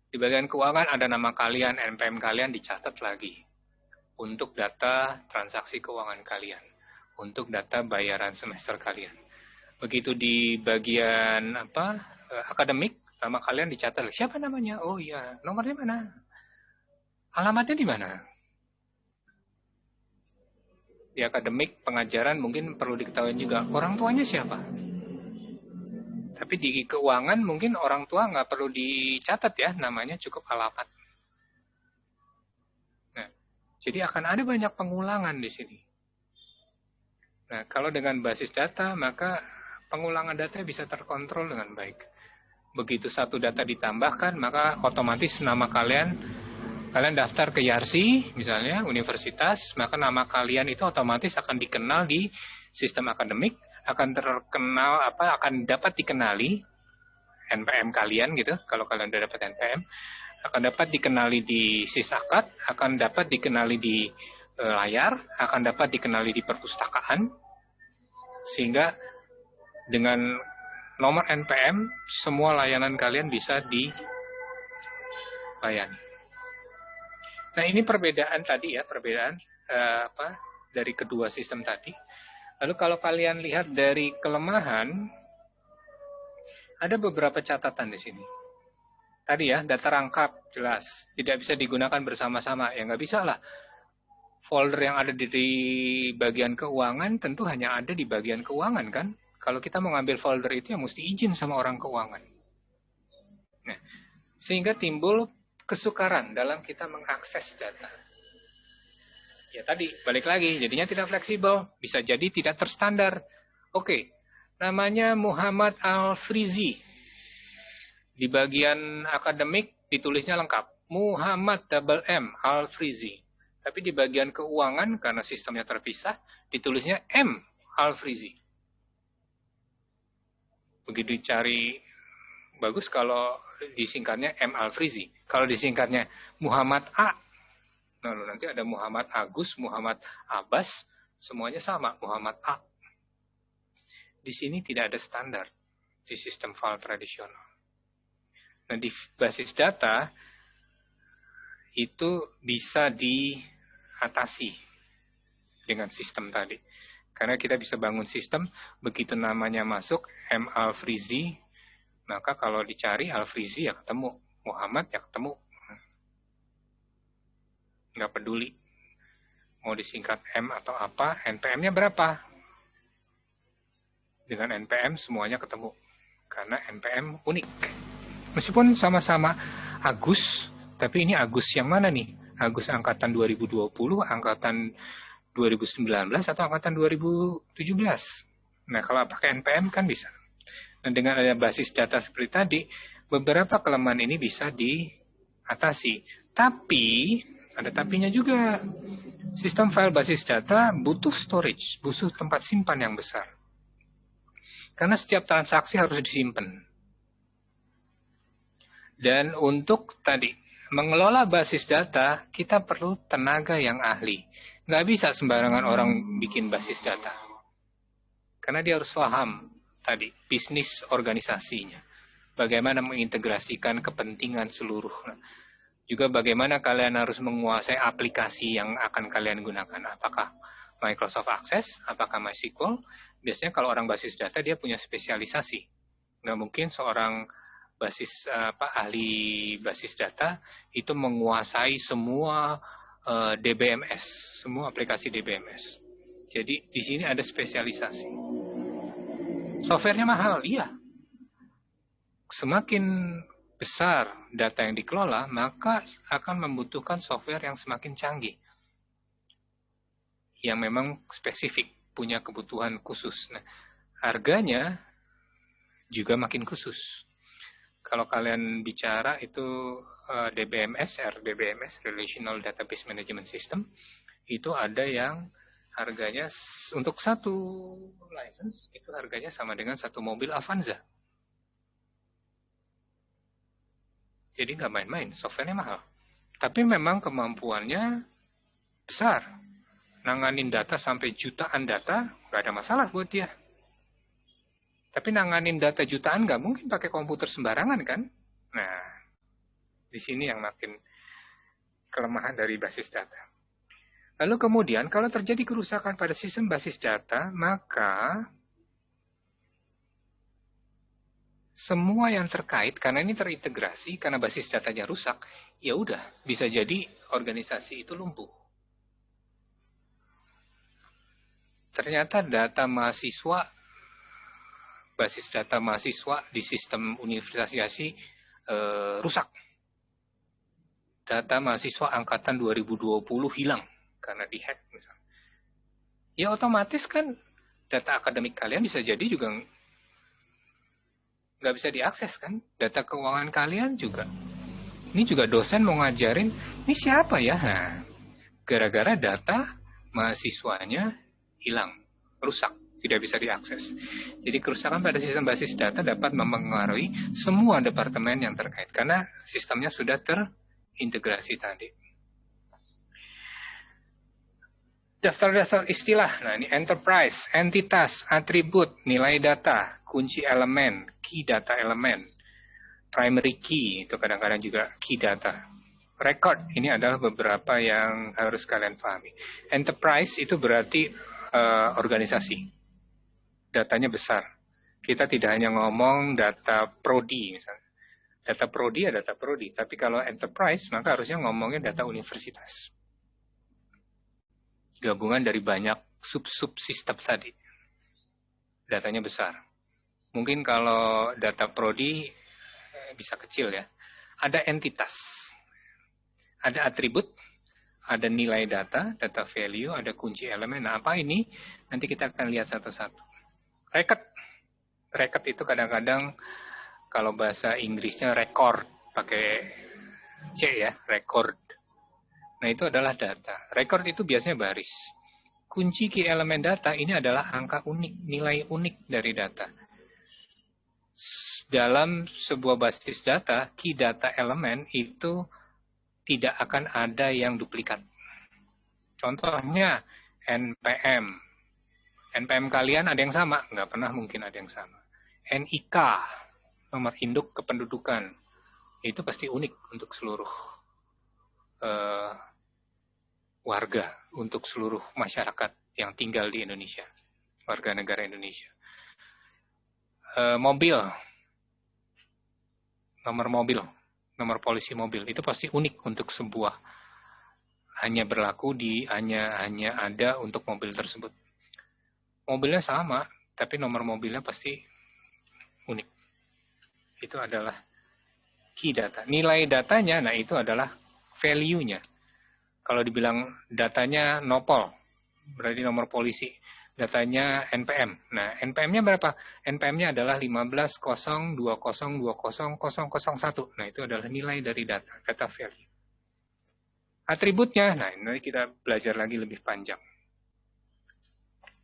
Di bagian keuangan ada nama kalian, NPM kalian dicatat lagi untuk data transaksi keuangan kalian, untuk data bayaran semester kalian. Begitu di bagian akademik, nama kalian dicatat. Siapa namanya? Oh iya, nomornya mana? Alamatnya di mana? Di akademik pengajaran mungkin perlu diketahui juga orang tuanya siapa. Tapi di keuangan mungkin orang tua nggak perlu dicatat ya, namanya cukup alamat. Nah, jadi akan ada banyak pengulangan di sini. Nah, kalau dengan basis data, maka pengulangan data bisa terkontrol dengan baik. Begitu satu data ditambahkan, maka otomatis nama kalian daftar ke YARSI, misalnya universitas, maka nama kalian itu otomatis akan dikenal di sistem akademik, akan terkenal akan dapat dikenali NPM kalian gitu. Kalau kalian sudah dapat NPM, akan dapat dikenali di SysAkat, akan dapat dikenali di layar, akan dapat dikenali di perpustakaan. Sehingga dengan nomor NPM, semua layanan kalian bisa dilayani. Nah, ini perbedaan tadi ya, perbedaan dari kedua sistem tadi. Lalu kalau kalian lihat dari kelemahan, ada beberapa catatan di sini. Tadi ya, data rangkap jelas, tidak bisa digunakan bersama-sama. Ya nggak bisa lah. Folder yang ada di bagian keuangan tentu hanya ada di bagian keuangan kan. Kalau kita mau ngambil folder itu ya mesti izin sama orang keuangan. Nah, sehingga timbul kesukaran dalam kita mengakses data. Ya tadi, balik lagi, jadinya tidak fleksibel. Bisa jadi tidak terstandar. Oke, namanya Muhammad Al-Frizi. Di bagian akademik ditulisnya lengkap. Muhammad double M Al-Frizi. Tapi di bagian keuangan, karena sistemnya terpisah, ditulisnya M Al-Frizi. Begitu dicari, bagus kalau disingkatnya M Al-Frizi. Kalau disingkatnya Muhammad A, lalu nanti ada Muhammad Agus, Muhammad Abbas, semuanya sama, Muhammad A. Di sini tidak ada standar di sistem file tradisional. Nah, di basis data itu bisa diatasi dengan sistem tadi. Karena kita bisa bangun sistem, begitu namanya masuk, M Al-Frizi, maka kalau dicari Al-Frizi ya ketemu, Muhammad ya ketemu. Nggak peduli mau disingkat M atau apa, NPM-nya berapa. Dengan NPM semuanya ketemu, karena NPM unik. Meskipun sama-sama Agus, tapi ini Agus yang mana nih? Agus angkatan 2020, angkatan 2019, atau angkatan 2017. Nah, kalau pakai NPM kan bisa. Nah, dengan ada basis data seperti tadi, beberapa kelemahan ini bisa diatasi. Tapi, ada tapinya juga. Sistem file basis data butuh storage, butuh tempat simpan yang besar. Karena setiap transaksi harus disimpan. Dan untuk tadi, mengelola basis data, kita perlu tenaga yang ahli. Nggak bisa sembarangan orang bikin basis data. Karena dia harus paham tadi, bisnis organisasinya. Bagaimana mengintegrasikan kepentingan seluruh. Juga bagaimana kalian harus menguasai aplikasi yang akan kalian gunakan. Apakah Microsoft Access, apakah MySQL. Biasanya kalau orang basis data, dia punya spesialisasi. Nggak mungkin seorang ahli basis data itu menguasai semua DBMS, semua aplikasi DBMS. Jadi di sini ada spesialisasi. Softwarenya mahal, iya. Semakin besar data yang dikelola, maka akan membutuhkan software yang semakin canggih, yang memang spesifik, punya kebutuhan khusus. Nah, harganya juga makin khusus. Kalau kalian bicara itu DBMS, RDBMS, Relational Database Management System, itu ada yang harganya untuk satu license, itu harganya sama dengan satu mobil Avanza. Jadi nggak main-main, softwarenya mahal. Tapi memang kemampuannya besar. Nanganin data sampai jutaan data, nggak ada masalah buat dia. Tapi nanganin data jutaan nggak mungkin pakai komputer sembarangan kan? Nah, di sini yang makin kelemahan dari basis data. Lalu kemudian kalau terjadi kerusakan pada sistem basis data, maka semua yang terkait, karena ini terintegrasi, karena basis datanya rusak, ya udah bisa jadi organisasi itu lumpuh. Ternyata data mahasiswa, basis data mahasiswa di sistem universitasasi rusak. Data mahasiswa angkatan 2020 hilang karena dihack misalnya. Ya otomatis kan data akademik kalian bisa jadi juga nggak bisa diakses kan. Data keuangan kalian juga. Ini juga dosen mau ngajarin, ini siapa ya? Nah, gara-gara data mahasiswanya hilang, rusak, tidak bisa diakses. Jadi kerusakan pada sistem basis data dapat mempengaruhi semua departemen yang terkait. Karena sistemnya sudah terintegrasi tadi. Daftar-daftar istilah. Nah, ini enterprise, entitas, atribut, nilai data, kunci elemen, key data elemen, primary key, itu kadang-kadang juga key data. Record, ini adalah beberapa yang harus kalian pahami. Enterprise itu berarti organisasi. Datanya besar. Kita tidak hanya ngomong data prodi misalnya. Data prodi ya data prodi, tapi kalau enterprise maka harusnya ngomongnya data universitas. Gabungan dari banyak sub-sub sistem tadi. Datanya besar. Mungkin kalau data prodi bisa kecil ya. Ada entitas, ada atribut, ada nilai data, data value, ada kunci elemen. Nah, apa ini? Nanti kita akan lihat satu-satu. Record. Record itu kadang-kadang kalau bahasa Inggrisnya record, pakai C ya, record. Nah, itu adalah data. Record itu biasanya baris. Kunci key elemen data ini adalah angka unik, nilai unik dari data. Dalam sebuah basis data, key data elemen itu tidak akan ada yang duplikat. Contohnya NPM. NPM kalian ada yang sama? Nggak pernah mungkin ada yang sama. NIK, nomor induk kependudukan. Itu pasti unik untuk seluruh warga, untuk seluruh masyarakat yang tinggal di Indonesia, warga negara Indonesia. Mobil, nomor mobil, nomor polisi mobil, itu pasti unik untuk sebuah, hanya berlaku di, hanya ada untuk mobil tersebut. Mobilnya sama, tapi nomor mobilnya pasti unik. Itu adalah key data. Nilai datanya, nah itu adalah value-nya. Kalau dibilang datanya nopol, berarti nomor polisi. Datanya NPM. Nah, NPM-nya berapa? NPM-nya adalah 15.020.20.001. Nah, itu adalah nilai dari data, data value. Atributnya, nah ini kita belajar lagi lebih panjang.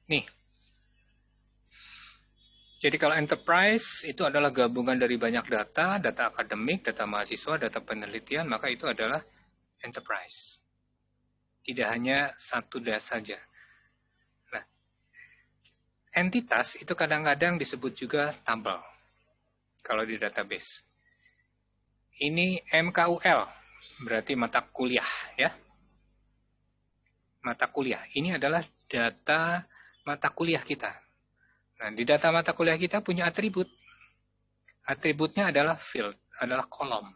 Nih. Jadi kalau enterprise itu adalah gabungan dari banyak data, data akademik, data mahasiswa, data penelitian, maka itu adalah enterprise. Tidak hanya satu data saja. Nah, entitas itu kadang-kadang disebut juga tabel kalau di database. Ini MKUL, berarti mata kuliah ya. Mata kuliah. Ini adalah data mata kuliah kita. Nah, di data mata kuliah kita punya atribut. Atributnya adalah field, adalah kolom.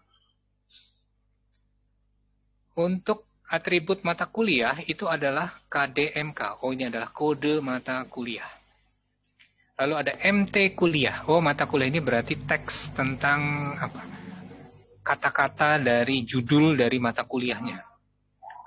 Untuk atribut mata kuliah itu adalah KDMK. Oh, ini adalah kode mata kuliah. Lalu ada MT kuliah. Oh, mata kuliah ini berarti teks tentang apa? Kata-kata dari judul dari mata kuliahnya.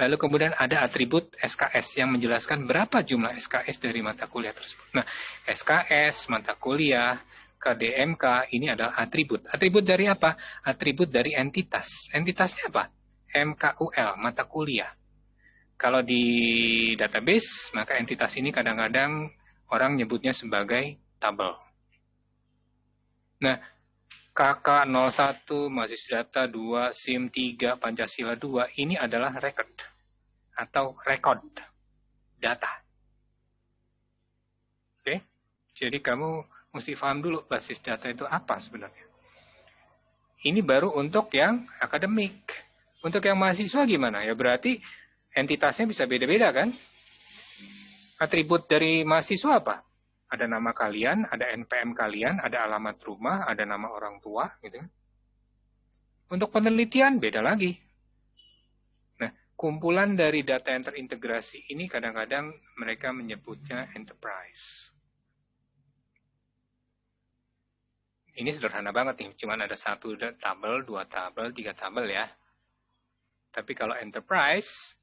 Lalu kemudian ada atribut SKS yang menjelaskan berapa jumlah SKS dari mata kuliah tersebut. Nah, SKS, mata kuliah, KDMK, ini adalah atribut. Atribut dari apa? Atribut dari entitas. Entitasnya apa? MKUL, mata kuliah. Kalau di database, maka entitas ini kadang-kadang orang nyebutnya sebagai tabel. Nah, KK01, mahasiswa data 2, SIM 3, Pancasila 2, ini adalah record atau record data. Oke? Jadi kamu mesti paham dulu basis data itu apa sebenarnya. Ini baru untuk yang akademik. Untuk yang mahasiswa gimana? Ya berarti entitasnya bisa beda-beda kan? Atribut dari mahasiswa apa? Ada nama kalian, ada NPM kalian, ada alamat rumah, ada nama orang tua, gitu. Untuk penelitian beda lagi. Nah, kumpulan dari data yang terintegrasi ini kadang-kadang mereka menyebutnya enterprise. Ini sederhana banget nih, cuma ada satu tabel, dua tabel, tiga tabel ya. Tapi kalau enterprise,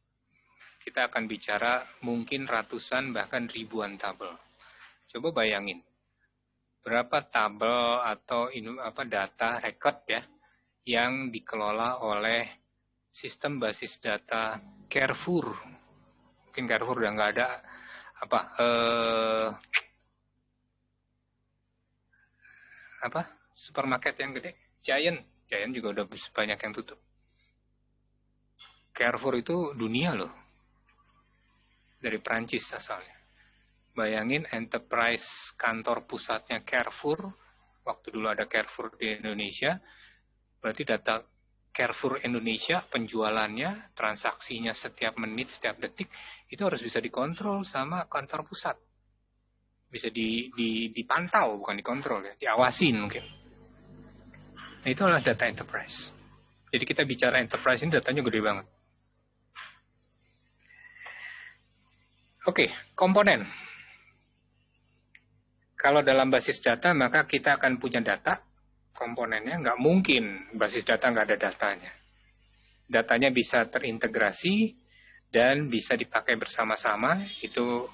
kita akan bicara mungkin ratusan bahkan ribuan tabel. Coba bayangin, berapa tabel atau data record ya yang dikelola oleh sistem basis data Carrefour. Mungkin Carrefour udah nggak ada supermarket yang gede, Giant juga udah banyak yang tutup. Carrefour itu dunia loh. dari Prancis asalnya. Bayangin enterprise kantor pusatnya Carrefour, waktu dulu ada Carrefour di Indonesia, berarti data Carrefour Indonesia, penjualannya, transaksinya setiap menit, setiap detik, itu harus bisa dikontrol sama kantor pusat. Bisa dipantau, bukan dikontrol ya, diawasin mungkin. Nah, itu adalah data enterprise. Jadi kita bicara enterprise ini datanya gede banget. Oke, komponen. Kalau dalam basis data, maka kita akan punya data, komponennya. Nggak mungkin basis data nggak ada datanya. Datanya bisa terintegrasi dan bisa dipakai bersama-sama. Itu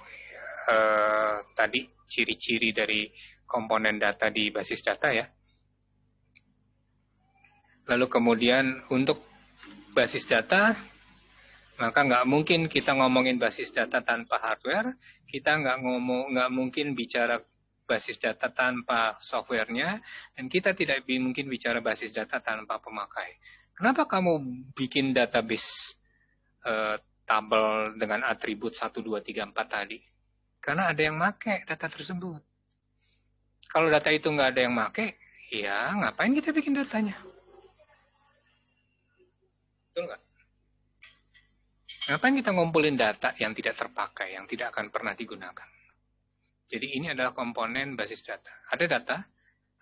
tadi ciri-ciri dari komponen data di basis data ya. Lalu kemudian untuk basis data, maka nggak mungkin kita ngomongin basis data tanpa hardware, kita nggak mungkin bicara basis data tanpa softwarenya, dan kita tidak mungkin bicara basis data tanpa pemakai. Kenapa kamu bikin database tabel dengan atribut 1, 2, 3, 4 tadi? Karena ada yang pakai data tersebut. Kalau data itu nggak ada yang pakai, ya ngapain kita bikin datanya? Betul nggak? Ngapain kita ngumpulin data yang tidak terpakai, yang tidak akan pernah digunakan? Jadi ini adalah komponen basis data. Ada data,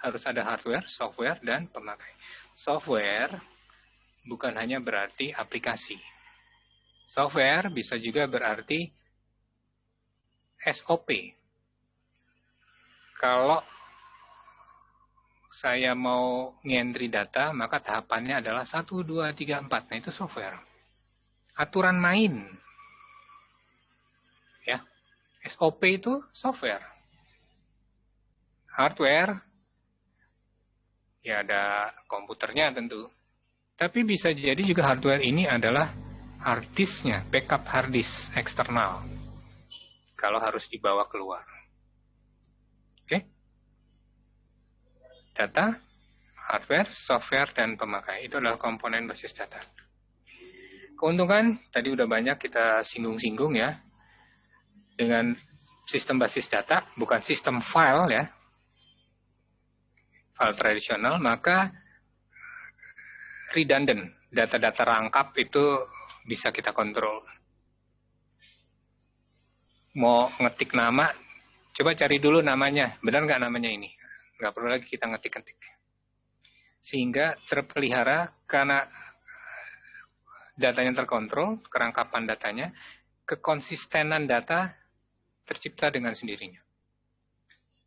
harus ada hardware, software, dan pemakai. Software bukan hanya berarti aplikasi. Software bisa juga berarti SOP. Kalau saya mau ngentri data, maka tahapannya adalah 1, 2, 3, 4. Nah, itu software. Aturan main. Ya. SOP itu software. Hardware, ya ada komputernya tentu. Tapi bisa jadi juga hardware ini adalah hard disk-nya, backup hard disk eksternal. Kalau harus dibawa keluar. Oke? Data, hardware, software, dan pemakai. Itu adalah komponen basis data. Keuntungan, tadi udah banyak kita singgung-singgung ya. Dengan sistem basis data, bukan sistem file ya, file tradisional, maka redundant, data-data rangkap itu bisa kita kontrol. Mau ngetik nama, coba cari dulu namanya, benar nggak namanya ini? Nggak perlu lagi kita ngetik-ngetik. Sehingga terpelihara karena datanya terkontrol, kerangkapan datanya, kekonsistenan data tercipta dengan sendirinya.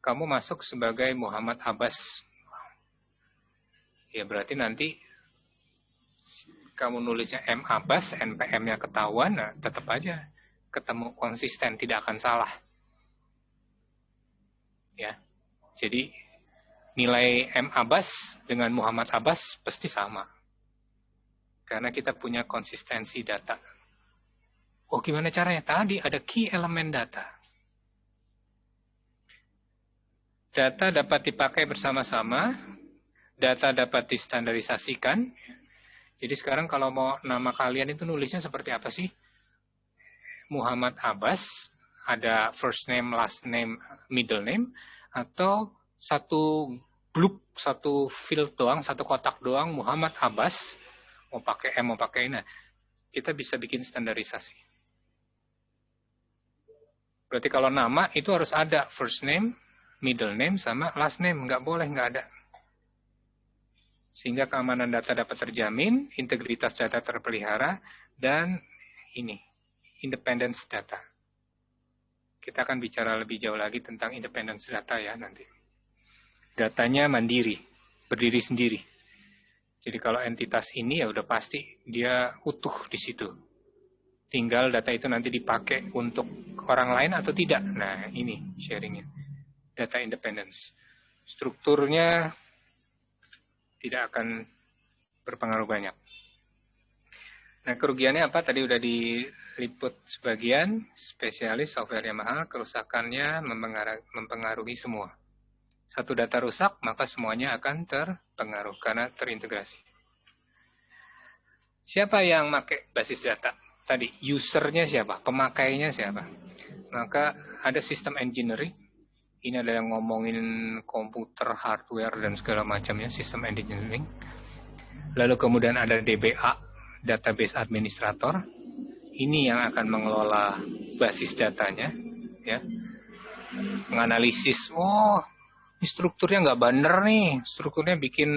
Kamu masuk sebagai Muhammad Abbas. Ya berarti nanti kamu nulisnya M. Abbas, NPM-nya ketahuan, nah tetap aja ketemu konsisten, tidak akan salah. Ya, jadi nilai M. Abbas dengan Muhammad Abbas pasti sama. Karena kita punya konsistensi data. Oh, gimana caranya? Tadi ada key elemen data. Data dapat dipakai bersama-sama, data dapat distandarisasikan. Jadi sekarang kalau mau nama kalian itu nulisnya seperti apa sih? Muhammad Abbas, ada first name, last name, middle name, atau satu blok, satu field doang, satu kotak doang, Muhammad Abbas, mau pakai M, mau pakai ini. Kita bisa bikin standarisasi. Berarti kalau nama itu harus ada first name, middle name, sama last name. Nggak boleh nggak ada. Sehingga keamanan data dapat terjamin, integritas data terpelihara, dan ini, independence data. Kita akan bicara lebih jauh lagi tentang independence data ya nanti. Datanya mandiri, berdiri sendiri. Jadi kalau entitas ini ya udah pasti dia utuh di situ. Tinggal data itu nanti dipakai untuk orang lain atau tidak. Nah ini sharingnya. Data independence. Strukturnya tidak akan berpengaruh banyak. Nah kerugiannya apa? Tadi udah diliput sebagian. Spesialis, software yang mahal, kerusakannya mempengaruhi semua. Satu data rusak, maka semuanya akan terpengaruh karena terintegrasi. Siapa yang pakai basis data? tadi usernya siapa, pemakainya siapa. Maka ada sistem engineering. Ini ada yang ngomongin komputer, hardware dan segala macamnya, sistem engineering. Lalu kemudian ada DBA, database administrator. Ini yang akan mengelola basis datanya, ya. Menganalisis, oh, ini strukturnya nggak bener nih, strukturnya bikin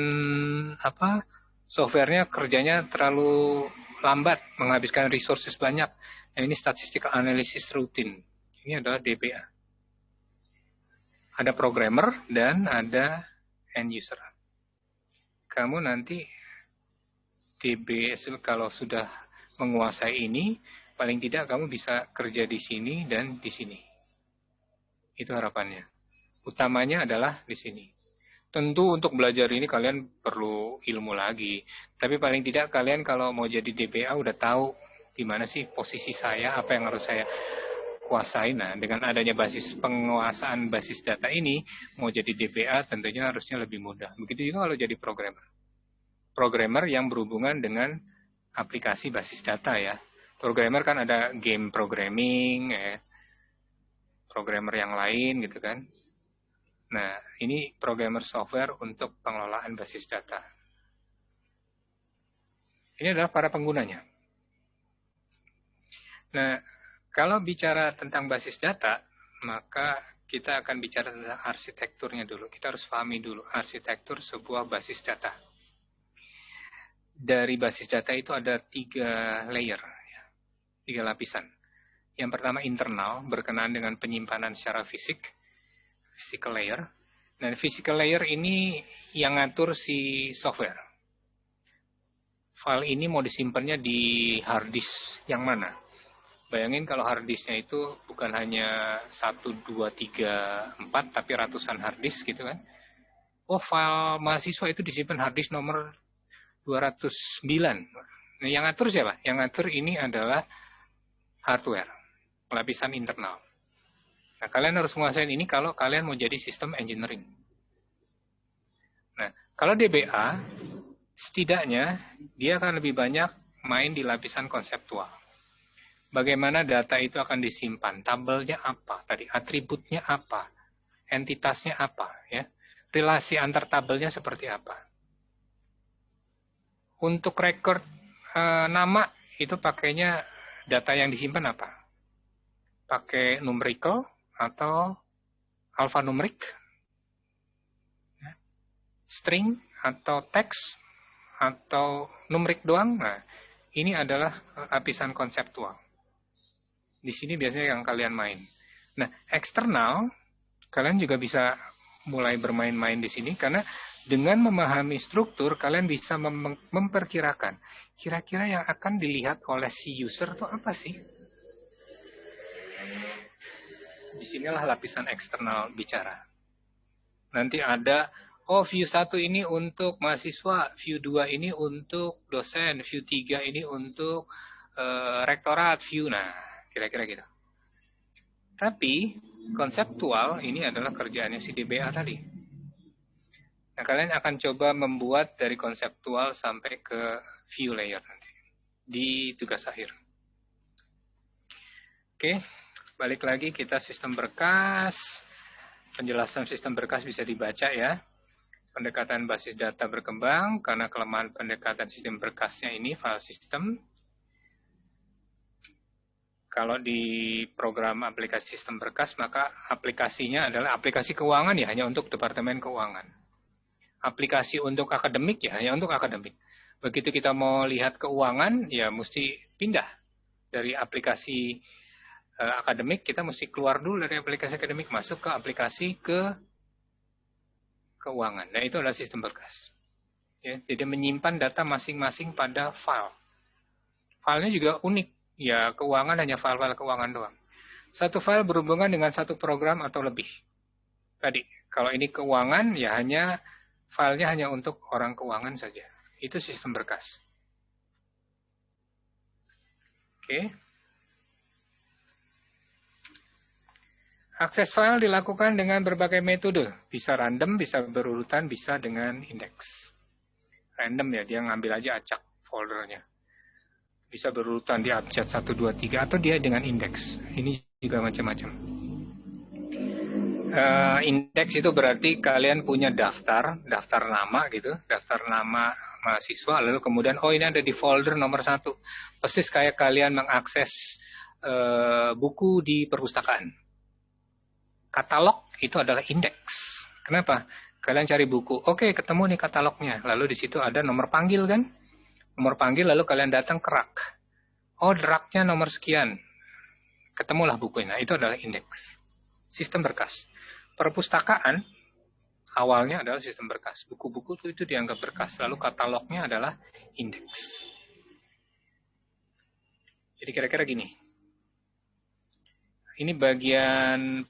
apa? Softwarenya kerjanya terlalu lambat, menghabiskan resources banyak. Nah, ini statistical analysis rutin. Ini adalah DBA. Ada programmer dan ada end user. Kamu nanti DBS kalau sudah menguasai ini, paling tidak kamu bisa kerja di sini dan di sini. Itu harapannya. Utamanya adalah di sini. Tentu untuk belajar ini kalian perlu ilmu lagi. Tapi paling tidak kalian kalau mau jadi DBA udah tahu di mana sih posisi saya, apa yang harus saya kuasai. Nah, dengan adanya basis penguasaan basis data ini, mau jadi DBA tentunya harusnya lebih mudah. Begitu juga kalau jadi programmer. Programmer yang berhubungan dengan aplikasi basis data ya. Programmer kan ada game programming, programmer yang lain gitu kan. Nah, ini programmer software untuk pengelolaan basis data. Ini adalah para penggunanya. Nah, kalau bicara tentang basis data, maka kita akan bicara tentang arsitekturnya dulu. Kita harus pahami dulu arsitektur sebuah basis data. Dari basis data itu ada 3 layer, 3 lapisan. Yang pertama internal, berkenaan dengan penyimpanan secara fisik, physical layer. Dan physical layer ini yang ngatur si software. File ini mau disimpannya di hard disk yang mana? Bayangin kalau hard disknya itu bukan hanya 1, 2, 3, 4, tapi ratusan hard disk gitu kan. Oh, file mahasiswa itu disimpan hard disk nomor 209. Nah, yang ngatur siapa? Yang ngatur ini adalah hardware, lapisan internal. Nah, kalian harus menguasai ini kalau kalian mau jadi sistem engineering. Nah, kalau DBA, setidaknya dia akan lebih banyak main di lapisan konseptual. Bagaimana data itu akan disimpan, tabelnya apa, tadi atributnya apa, entitasnya apa, ya, relasi antar tabelnya seperti apa. Untuk record nama itu pakainya data yang disimpan apa? Pakai numerical atau alphanumerik, ya, string atau teks atau numerik doang. Nah, ini adalah lapisan konseptual. Di sini biasanya yang kalian main. Nah, eksternal, kalian juga bisa mulai bermain-main di sini, karena dengan memahami struktur, kalian bisa memperkirakan kira-kira yang akan dilihat oleh si user itu apa sih? Disinilah lapisan eksternal bicara. Nanti ada, oh view 1 ini untuk mahasiswa, view 2 ini untuk dosen, view 3 ini untuk rektorat, view, nah. Kira-kira gitu. Tapi konseptual ini adalah kerjaannya si DBA tadi. Nah, kalian akan coba membuat dari konseptual sampai ke view layer nanti di tugas akhir. Oke, balik lagi kita sistem berkas. Penjelasan sistem berkas bisa dibaca ya. Pendekatan basis data berkembang karena kelemahan pendekatan sistem berkasnya ini file system. Kalau di program aplikasi sistem berkas, maka aplikasinya adalah aplikasi keuangan ya, hanya untuk Departemen Keuangan. Aplikasi untuk akademik ya, hanya untuk akademik. Begitu kita mau lihat keuangan, ya mesti pindah dari aplikasi akademik, kita mesti keluar dulu dari aplikasi akademik, masuk ke aplikasi keuangan. Nah, itu adalah sistem berkas. Ya, jadi menyimpan data masing-masing pada file. Filenya juga unik. Ya, keuangan hanya file-file keuangan doang. Satu file berhubungan dengan satu program atau lebih. Tadi, kalau ini keuangan, ya hanya filenya hanya untuk orang keuangan saja. Itu sistem berkas. Oke. Akses file dilakukan dengan berbagai metode. Bisa random, bisa berurutan, bisa dengan indeks. Random ya, dia ngambil aja acak foldernya. bisa berurutan di abjad 1, 2, 3, atau dia dengan indeks. Ini juga macam-macam. Indeks itu berarti kalian punya daftar nama gitu, daftar nama mahasiswa, lalu kemudian ini ada di folder nomor 1, persis kayak kalian mengakses buku di perpustakaan. Katalog itu adalah indeks. Kenapa? Kalian cari buku, oke, ketemu nih katalognya, lalu di situ ada nomor panggil kan, nomor panggil, lalu kalian datang ke rak. Raknya nomor sekian, ketemulah bukunya. Nah, itu adalah indeks. Sistem berkas. Perpustakaan awalnya adalah sistem berkas. Buku-buku itu dianggap berkas. Lalu katalognya adalah indeks. Jadi kira-kira gini. Ini bagian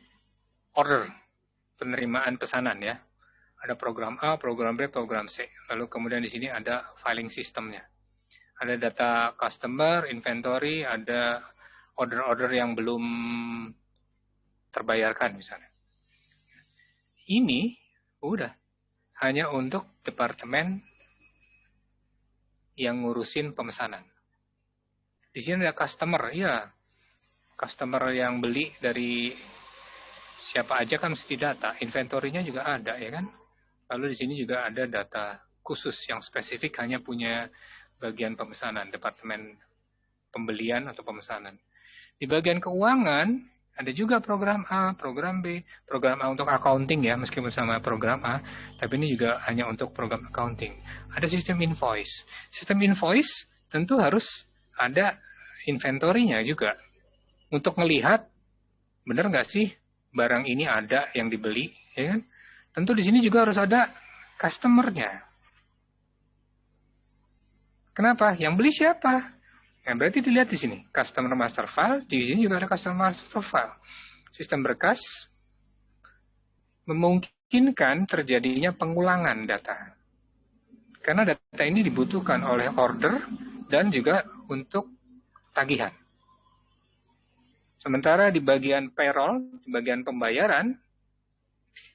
order penerimaan pesanan ya. Ada program A, program B, program C. Lalu kemudian di sini ada filing sistemnya. Ada data customer, inventory, ada order-order yang belum terbayarkan misalnya. Ini udah hanya untuk departemen yang ngurusin pemesanan. Di sini ada customer, ya. Customer yang beli dari siapa aja kan mesti data. Inventory-nya juga ada, ya kan? Lalu di sini juga ada data khusus yang spesifik hanya punya bagian pemesanan, departemen pembelian atau pemesanan. Di bagian keuangan, ada juga program A, program B, program A untuk accounting ya, meskipun sama program A, tapi ini juga hanya untuk program accounting. Ada sistem invoice. Sistem invoice tentu harus ada inventory-nya juga. Untuk melihat, benar nggak sih barang ini ada yang dibeli, ya kan? Tentu di sini juga harus ada customer-nya. Kenapa? Yang beli siapa? Nah, berarti dilihat di sini, customer master file, di sini juga ada customer master file. Sistem berkas memungkinkan terjadinya pengulangan data. Karena data ini dibutuhkan oleh order dan juga untuk tagihan. Sementara di bagian payroll, di bagian pembayaran,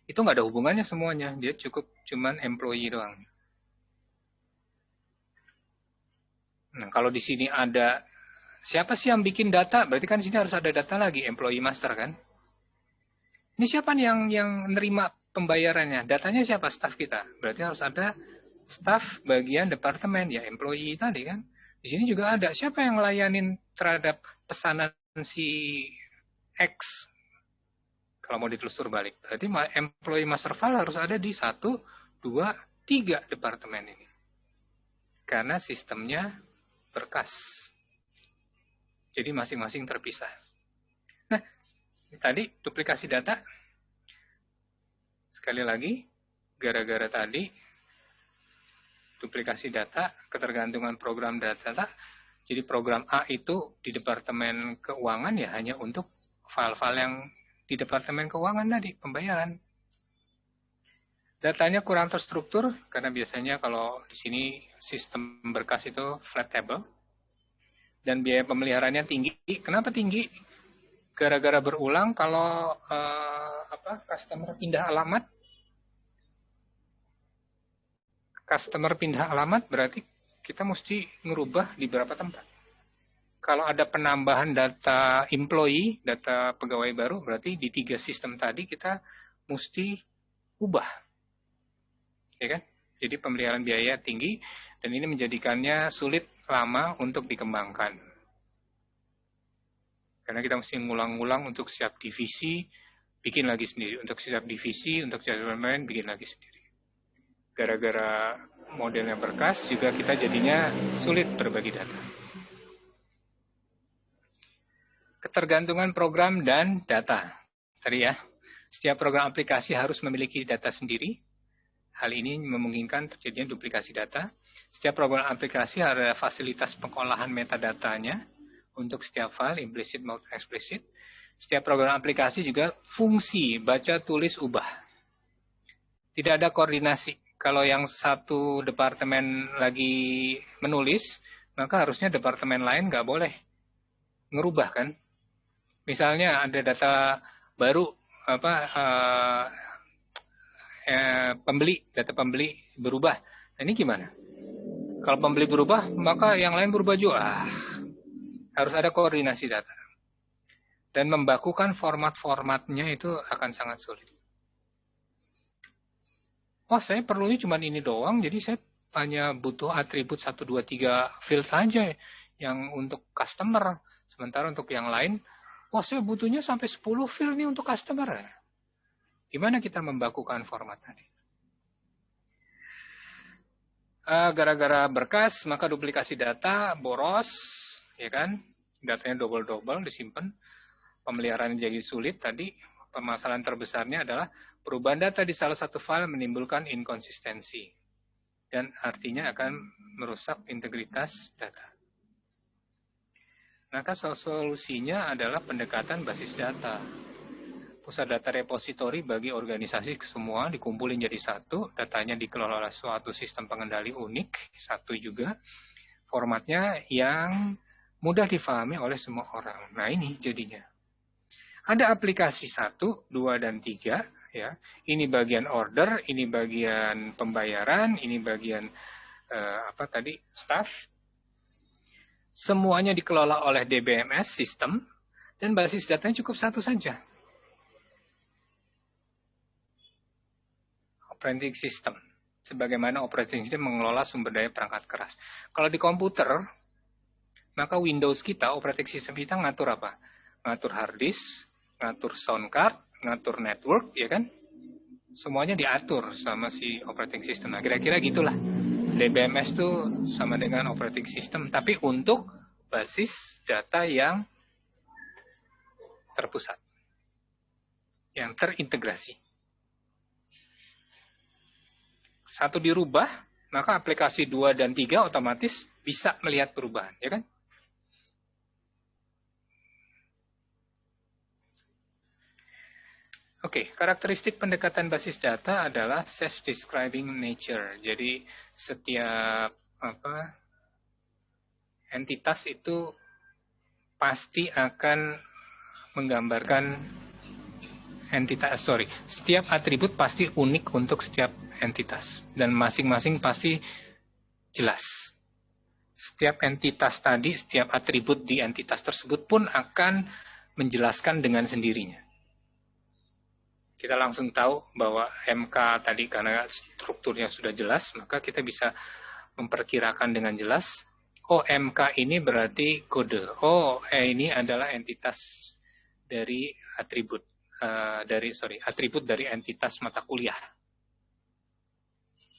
itu nggak ada hubungannya semuanya. Dia cuman employee doang. Nah, kalau di sini ada siapa sih yang bikin data? Berarti kan di sini harus ada data lagi, employee master kan? Ini siapa nih yang nerima pembayarannya? Datanya siapa? Staff kita. Berarti harus ada staff bagian departemen ya, employee tadi kan? Di sini juga ada siapa yang ngelayanin terhadap pesanan si X. Kalau mau ditelusur balik, berarti employee master file harus ada di 1, 2, 3 departemen ini. Karena sistemnya berkas. Jadi masing-masing terpisah. Nah, tadi duplikasi data. Sekali lagi, gara-gara tadi duplikasi data, ketergantungan program data. Jadi program A itu di Departemen Keuangan ya hanya untuk file-file yang di Departemen Keuangan tadi, pembayaran. Datanya kurang terstruktur karena biasanya kalau di sini sistem berkas itu flat table dan biaya pemeliharaannya tinggi. Kenapa tinggi? Gara-gara berulang kalau customer pindah alamat. Customer pindah alamat berarti kita mesti ngerubah di beberapa tempat. Kalau ada penambahan data employee, data pegawai baru, berarti di 3 sistem tadi kita mesti ubah. Ya kan? Jadi pemeliharaan biaya tinggi dan ini menjadikannya sulit lama untuk dikembangkan. Karena kita mesti ngulang-ngulang untuk setiap divisi, bikin lagi sendiri. Untuk setiap divisi, untuk setiap domain, bikin lagi sendiri. Gara-gara modelnya berkas, juga kita jadinya sulit berbagi data. Ketergantungan program dan data. Tadi ya, setiap program aplikasi harus memiliki data sendiri. Hal ini memungkinkan terjadinya duplikasi data. Setiap program aplikasi ada fasilitas pengolahan metadatanya untuk setiap file, implisit maupun eksplisit. Setiap program aplikasi juga fungsi baca, tulis, ubah. Tidak ada koordinasi. Kalau yang satu departemen lagi menulis, maka harusnya departemen lain nggak boleh ngerubah kan. Misalnya ada data baru, data pembeli berubah. Nah, ini gimana? Kalau pembeli berubah, maka yang lain berubah juga. Harus ada koordinasi data. Dan membakukan format-formatnya itu akan sangat sulit. Oh, saya perlunya cuma ini doang, jadi saya hanya butuh atribut 1, 2, 3 field saja yang untuk customer. Sementara untuk yang lain, wah saya butuhnya sampai 10 field nih untuk customer. Gimana kita membakukan format tadi? Gara-gara berkas, maka duplikasi data, boros, ya kan? Datanya double-double disimpan. Pemeliharaan jadi sulit tadi. Permasalahan terbesarnya adalah perubahan data di salah satu file menimbulkan inkonsistensi. Dan artinya akan merusak integritas data. Maka solusinya adalah pendekatan basis data. Pusat data repositori bagi organisasi semua dikumpulin jadi satu, datanya dikelola oleh suatu sistem pengendali unik, satu juga, formatnya yang mudah difahami oleh semua orang. Nah ini jadinya. Ada aplikasi 1, 2, dan 3, ya. Ini bagian order, ini bagian pembayaran, ini bagian staff. Semuanya dikelola oleh DBMS sistem dan basis datanya cukup satu saja. Operating system. Sebagaimana operating system mengelola sumber daya perangkat keras. Kalau di komputer, maka Windows kita, operating system kita ngatur apa? Ngatur hard disk, ngatur sound card, ngatur network, ya kan? Semuanya diatur sama si operating system. Nah, kira-kira gitulah. DBMS itu sama dengan operating system, tapi untuk basis data yang terpusat, yang terintegrasi. Satu dirubah, maka aplikasi 2 dan 3 otomatis bisa melihat perubahan, ya kan? Oke, karakteristik pendekatan basis data adalah self-describing nature. Jadi setiap entitas itu pasti akan menggambarkan setiap atribut pasti unik untuk setiap entitas dan masing-masing pasti jelas. Setiap entitas tadi, setiap atribut di entitas tersebut pun akan menjelaskan dengan sendirinya. Kita langsung tahu bahwa MK tadi karena strukturnya sudah jelas, maka kita bisa memperkirakan dengan jelas, oh MK ini berarti kode, oh ini adalah entitas dari atribut, atribut dari entitas mata kuliah.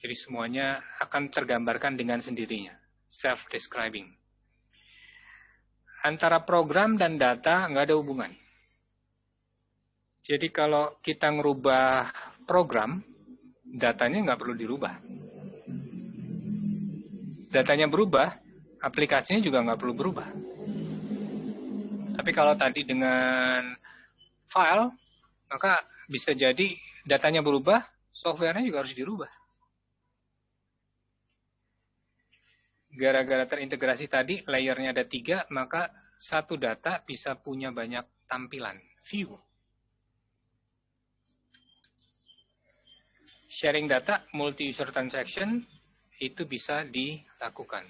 Jadi semuanya akan tergambarkan dengan sendirinya, self-describing. Antara program dan data nggak ada hubungan. Jadi kalau kita ngerubah program, datanya nggak perlu dirubah. Datanya berubah, aplikasinya juga nggak perlu berubah. Tapi kalau tadi dengan file, maka bisa jadi datanya berubah, software-nya juga harus dirubah. Gara-gara terintegrasi tadi, layernya ada 3, maka satu data bisa punya banyak tampilan, view. Sharing data, multi-user transaction, itu bisa dilakukan.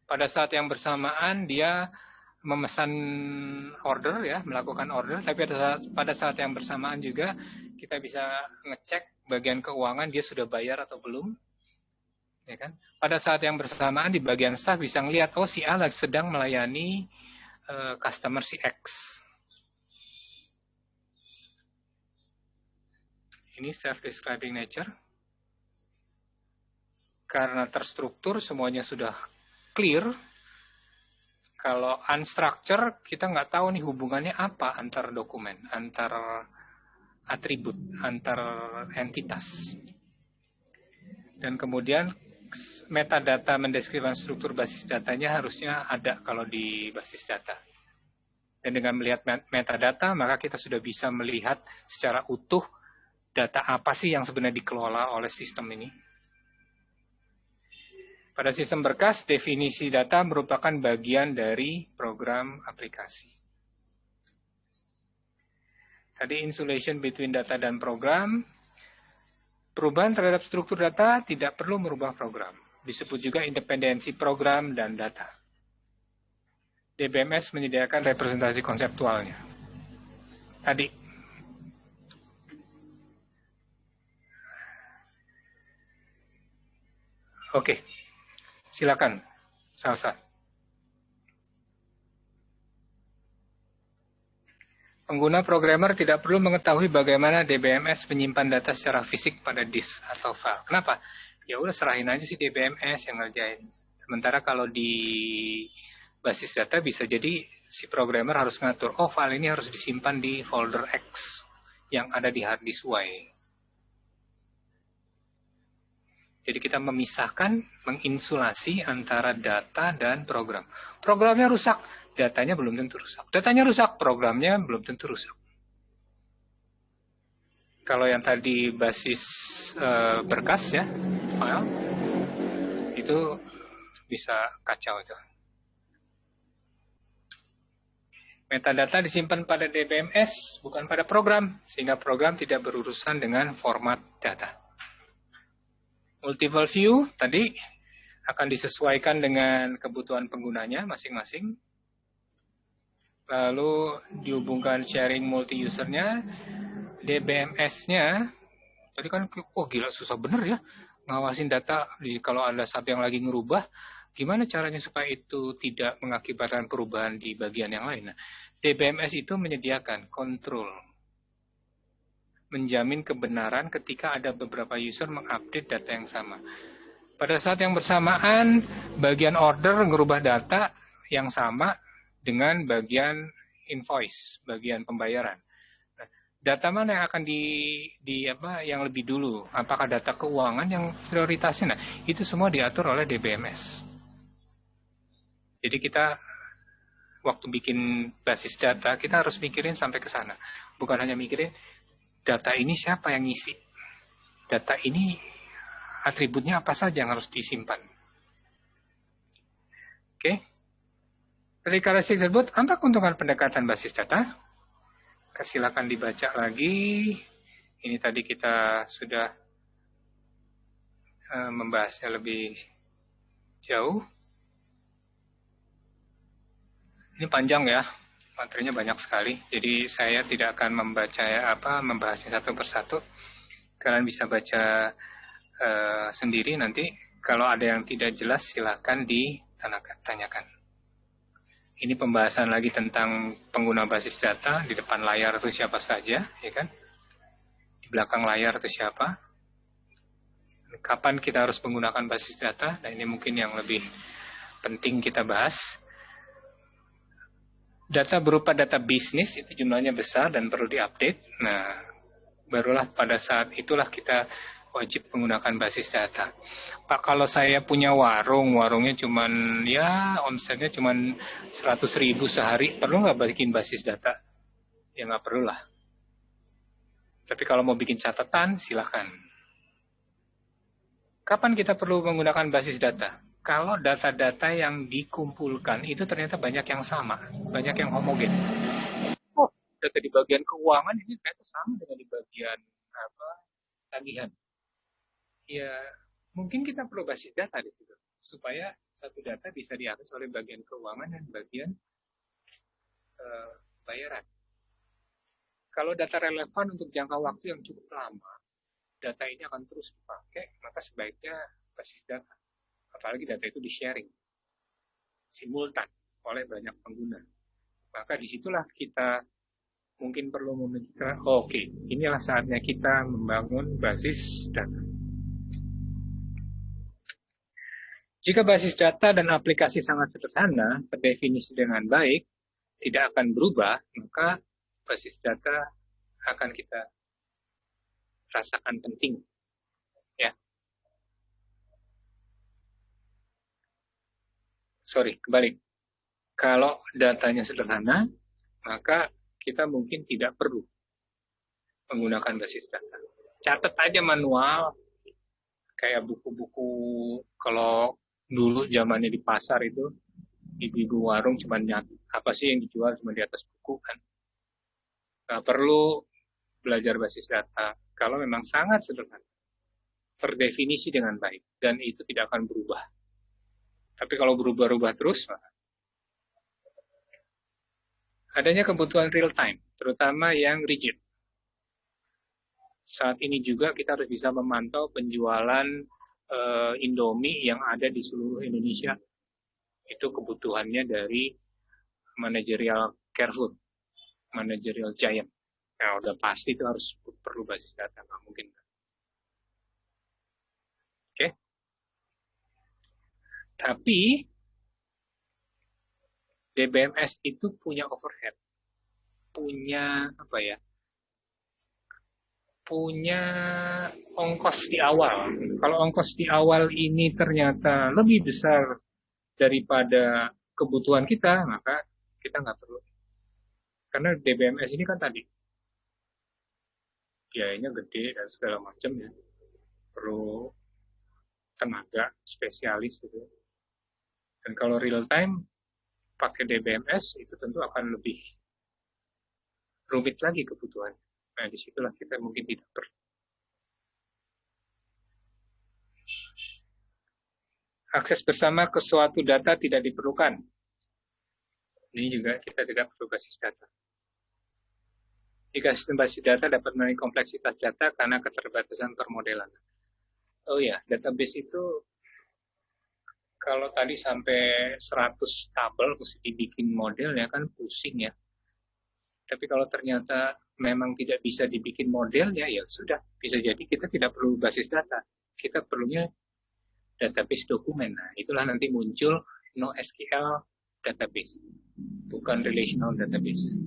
Pada saat yang bersamaan, dia memesan order, ya, melakukan order, tapi pada saat yang bersamaan juga, kita bisa ngecek bagian keuangan, dia sudah bayar atau belum. Ya kan? Pada saat yang bersamaan, di bagian staff bisa ngelihat, oh si A sedang melayani customer si X. Ini self-describing nature. Karena terstruktur, semuanya sudah clear. Kalau unstructured, kita nggak tahu nih hubungannya apa antar dokumen, antar atribut, antar entitas. Dan kemudian metadata mendeskripsikan struktur basis datanya harusnya ada kalau di basis data. Dan dengan melihat metadata, maka kita sudah bisa melihat secara utuh data apa sih yang sebenarnya dikelola oleh sistem ini. Pada sistem berkas, definisi data merupakan bagian dari program aplikasi. Tadi insulation between data dan program. Perubahan terhadap struktur data tidak perlu merubah program. Disebut juga independensi program dan data. DBMS menyediakan representasi konseptualnya. Tadi. Oke. Silakan, Salsa. Pengguna programmer tidak perlu mengetahui bagaimana DBMS menyimpan data secara fisik pada disk atau file. Kenapa? Ya udah serahin aja sih DBMS yang ngerjain. Sementara kalau di basis data bisa jadi si programmer harus ngatur, oh file ini harus disimpan di folder X yang ada di hard disk Y. Jadi kita memisahkan, menginsulasi antara data dan program. Programnya rusak, datanya belum tentu rusak. Datanya rusak, programnya belum tentu rusak. Kalau yang tadi basis berkas ya, file, itu bisa kacau itu. Metadata disimpan pada DBMS, bukan pada program, sehingga program tidak berurusan dengan format data. Multiple view tadi akan disesuaikan dengan kebutuhan penggunanya masing-masing. Lalu dihubungkan sharing multi-usernya, DBMS-nya, tadi kan, oh gila susah bener ya, ngawasin data kalau ada satu yang lagi ngerubah, gimana caranya supaya itu tidak mengakibatkan perubahan di bagian yang lain. Nah, DBMS itu menyediakan kontrol, menjamin kebenaran ketika ada beberapa user mengupdate data yang sama. Pada saat yang bersamaan, bagian order ngerubah data yang sama dengan bagian invoice, bagian pembayaran. Nah, data mana yang akan yang lebih dulu? Apakah data keuangan yang prioritasnya? Nah, itu semua diatur oleh DBMS. Jadi kita waktu bikin basis data, kita harus mikirin sampai ke sana. Bukan hanya mikirin data ini siapa yang ngisi. Data ini atributnya apa saja yang harus disimpan. Oke. Dari karakteristik tersebut, apa keuntungan pendekatan basis data? Silakan dibaca lagi. Ini tadi kita sudah membahasnya lebih jauh. Ini panjang ya, materinya banyak sekali. Jadi saya tidak akan membahasnya satu persatu. Kalian bisa baca sendiri nanti. Kalau ada yang tidak jelas, silakan ditanyakan. Ini pembahasan lagi tentang pengguna basis data. Di depan layar itu siapa saja, ya kan? Di belakang layar itu siapa? Kapan kita harus menggunakan basis data? Nah, ini mungkin yang lebih penting kita bahas. Data berupa data bisnis itu jumlahnya besar dan perlu diupdate. Nah, barulah pada saat itulah kita wajib menggunakan basis data. Pak, kalau saya punya warungnya cuman ya omsetnya cuman 100.000 sehari, perlu nggak bikin basis data? Ya nggak perlu lah. Tapi kalau mau bikin catatan, silahkan. Kapan kita perlu menggunakan basis data? Kalau data-data yang dikumpulkan itu ternyata banyak yang sama, banyak yang homogen. Oh, data di bagian keuangan ini ternyata sama dengan di bagian tagihan. Ya, mungkin kita perlu basis data di situ supaya satu data bisa diakses oleh bagian keuangan dan bagian bayaran. Kalau data relevan untuk jangka waktu yang cukup lama, data ini akan terus dipakai, maka sebaiknya basis data. Apalagi data itu di-sharing simultan oleh banyak pengguna. Maka disitulah kita mungkin perlu memikirkan, oke, inilah saatnya kita membangun basis data. Jika basis data dan aplikasi sangat sederhana, terdefinisi dengan baik, tidak akan berubah, maka basis data akan kita rasakan penting. Ya. Kembali. Kalau datanya sederhana, maka kita mungkin tidak perlu menggunakan basis data. Catat aja manual, kayak buku-buku kalau dulu zamannya di pasar itu, ibu-ibu warung cuma apa sih yang dijual cuma di atas buku kan. Nggak perlu belajar basis data kalau memang sangat sederhana, terdefinisi dengan baik, dan itu tidak akan berubah. Tapi kalau berubah-ubah terus, Adanya kebutuhan real time, terutama yang rigid. Saat ini juga kita harus bisa memantau penjualan Indomie yang ada di seluruh Indonesia. Itu kebutuhannya dari manajerial Carrefour, manajerial Giant. Nah, udah pasti itu harus perlu basis data, nggak mungkin. Oke? Tapi DBMS itu punya overhead, punya apa ya? Punya ongkos di awal. Kalau ongkos di awal ini ternyata lebih besar daripada kebutuhan kita, maka kita nggak perlu. Karena DBMS ini kan tadi biayanya gede dan segala macam ya, perlu tenaga spesialis gitu. Dan kalau real time pakai DBMS itu tentu akan lebih rumit lagi kebutuhan. Nah, disitulah kita mungkin tidak perlu. Akses bersama ke suatu data tidak diperlukan. Ini juga kita tidak perlu basis data. Jika sistem basis data dapat memenuhi kompleksitas data karena keterbatasan permodelan. Oh ya, database itu kalau tadi sampai 100 tabel mesti dibikin modelnya kan pusing ya. Tapi kalau ternyata memang tidak bisa dibikin modelnya, ya sudah. Bisa jadi kita tidak perlu basis data. Kita perlunya database dokumen. Nah, itulah nanti muncul NoSQL database, bukan relational database.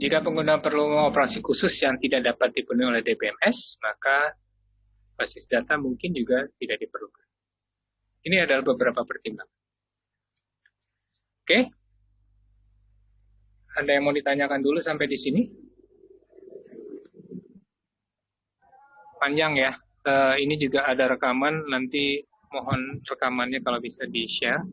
Jika pengguna perlu operasi khusus yang tidak dapat dipenuhi oleh DBMS, maka basis data mungkin juga tidak diperlukan. Ini adalah beberapa pertimbangan. Oke? Ada yang mau ditanyakan dulu sampai di sini? Panjang ya. Ini juga ada rekaman, nanti mohon rekamannya kalau bisa di-share.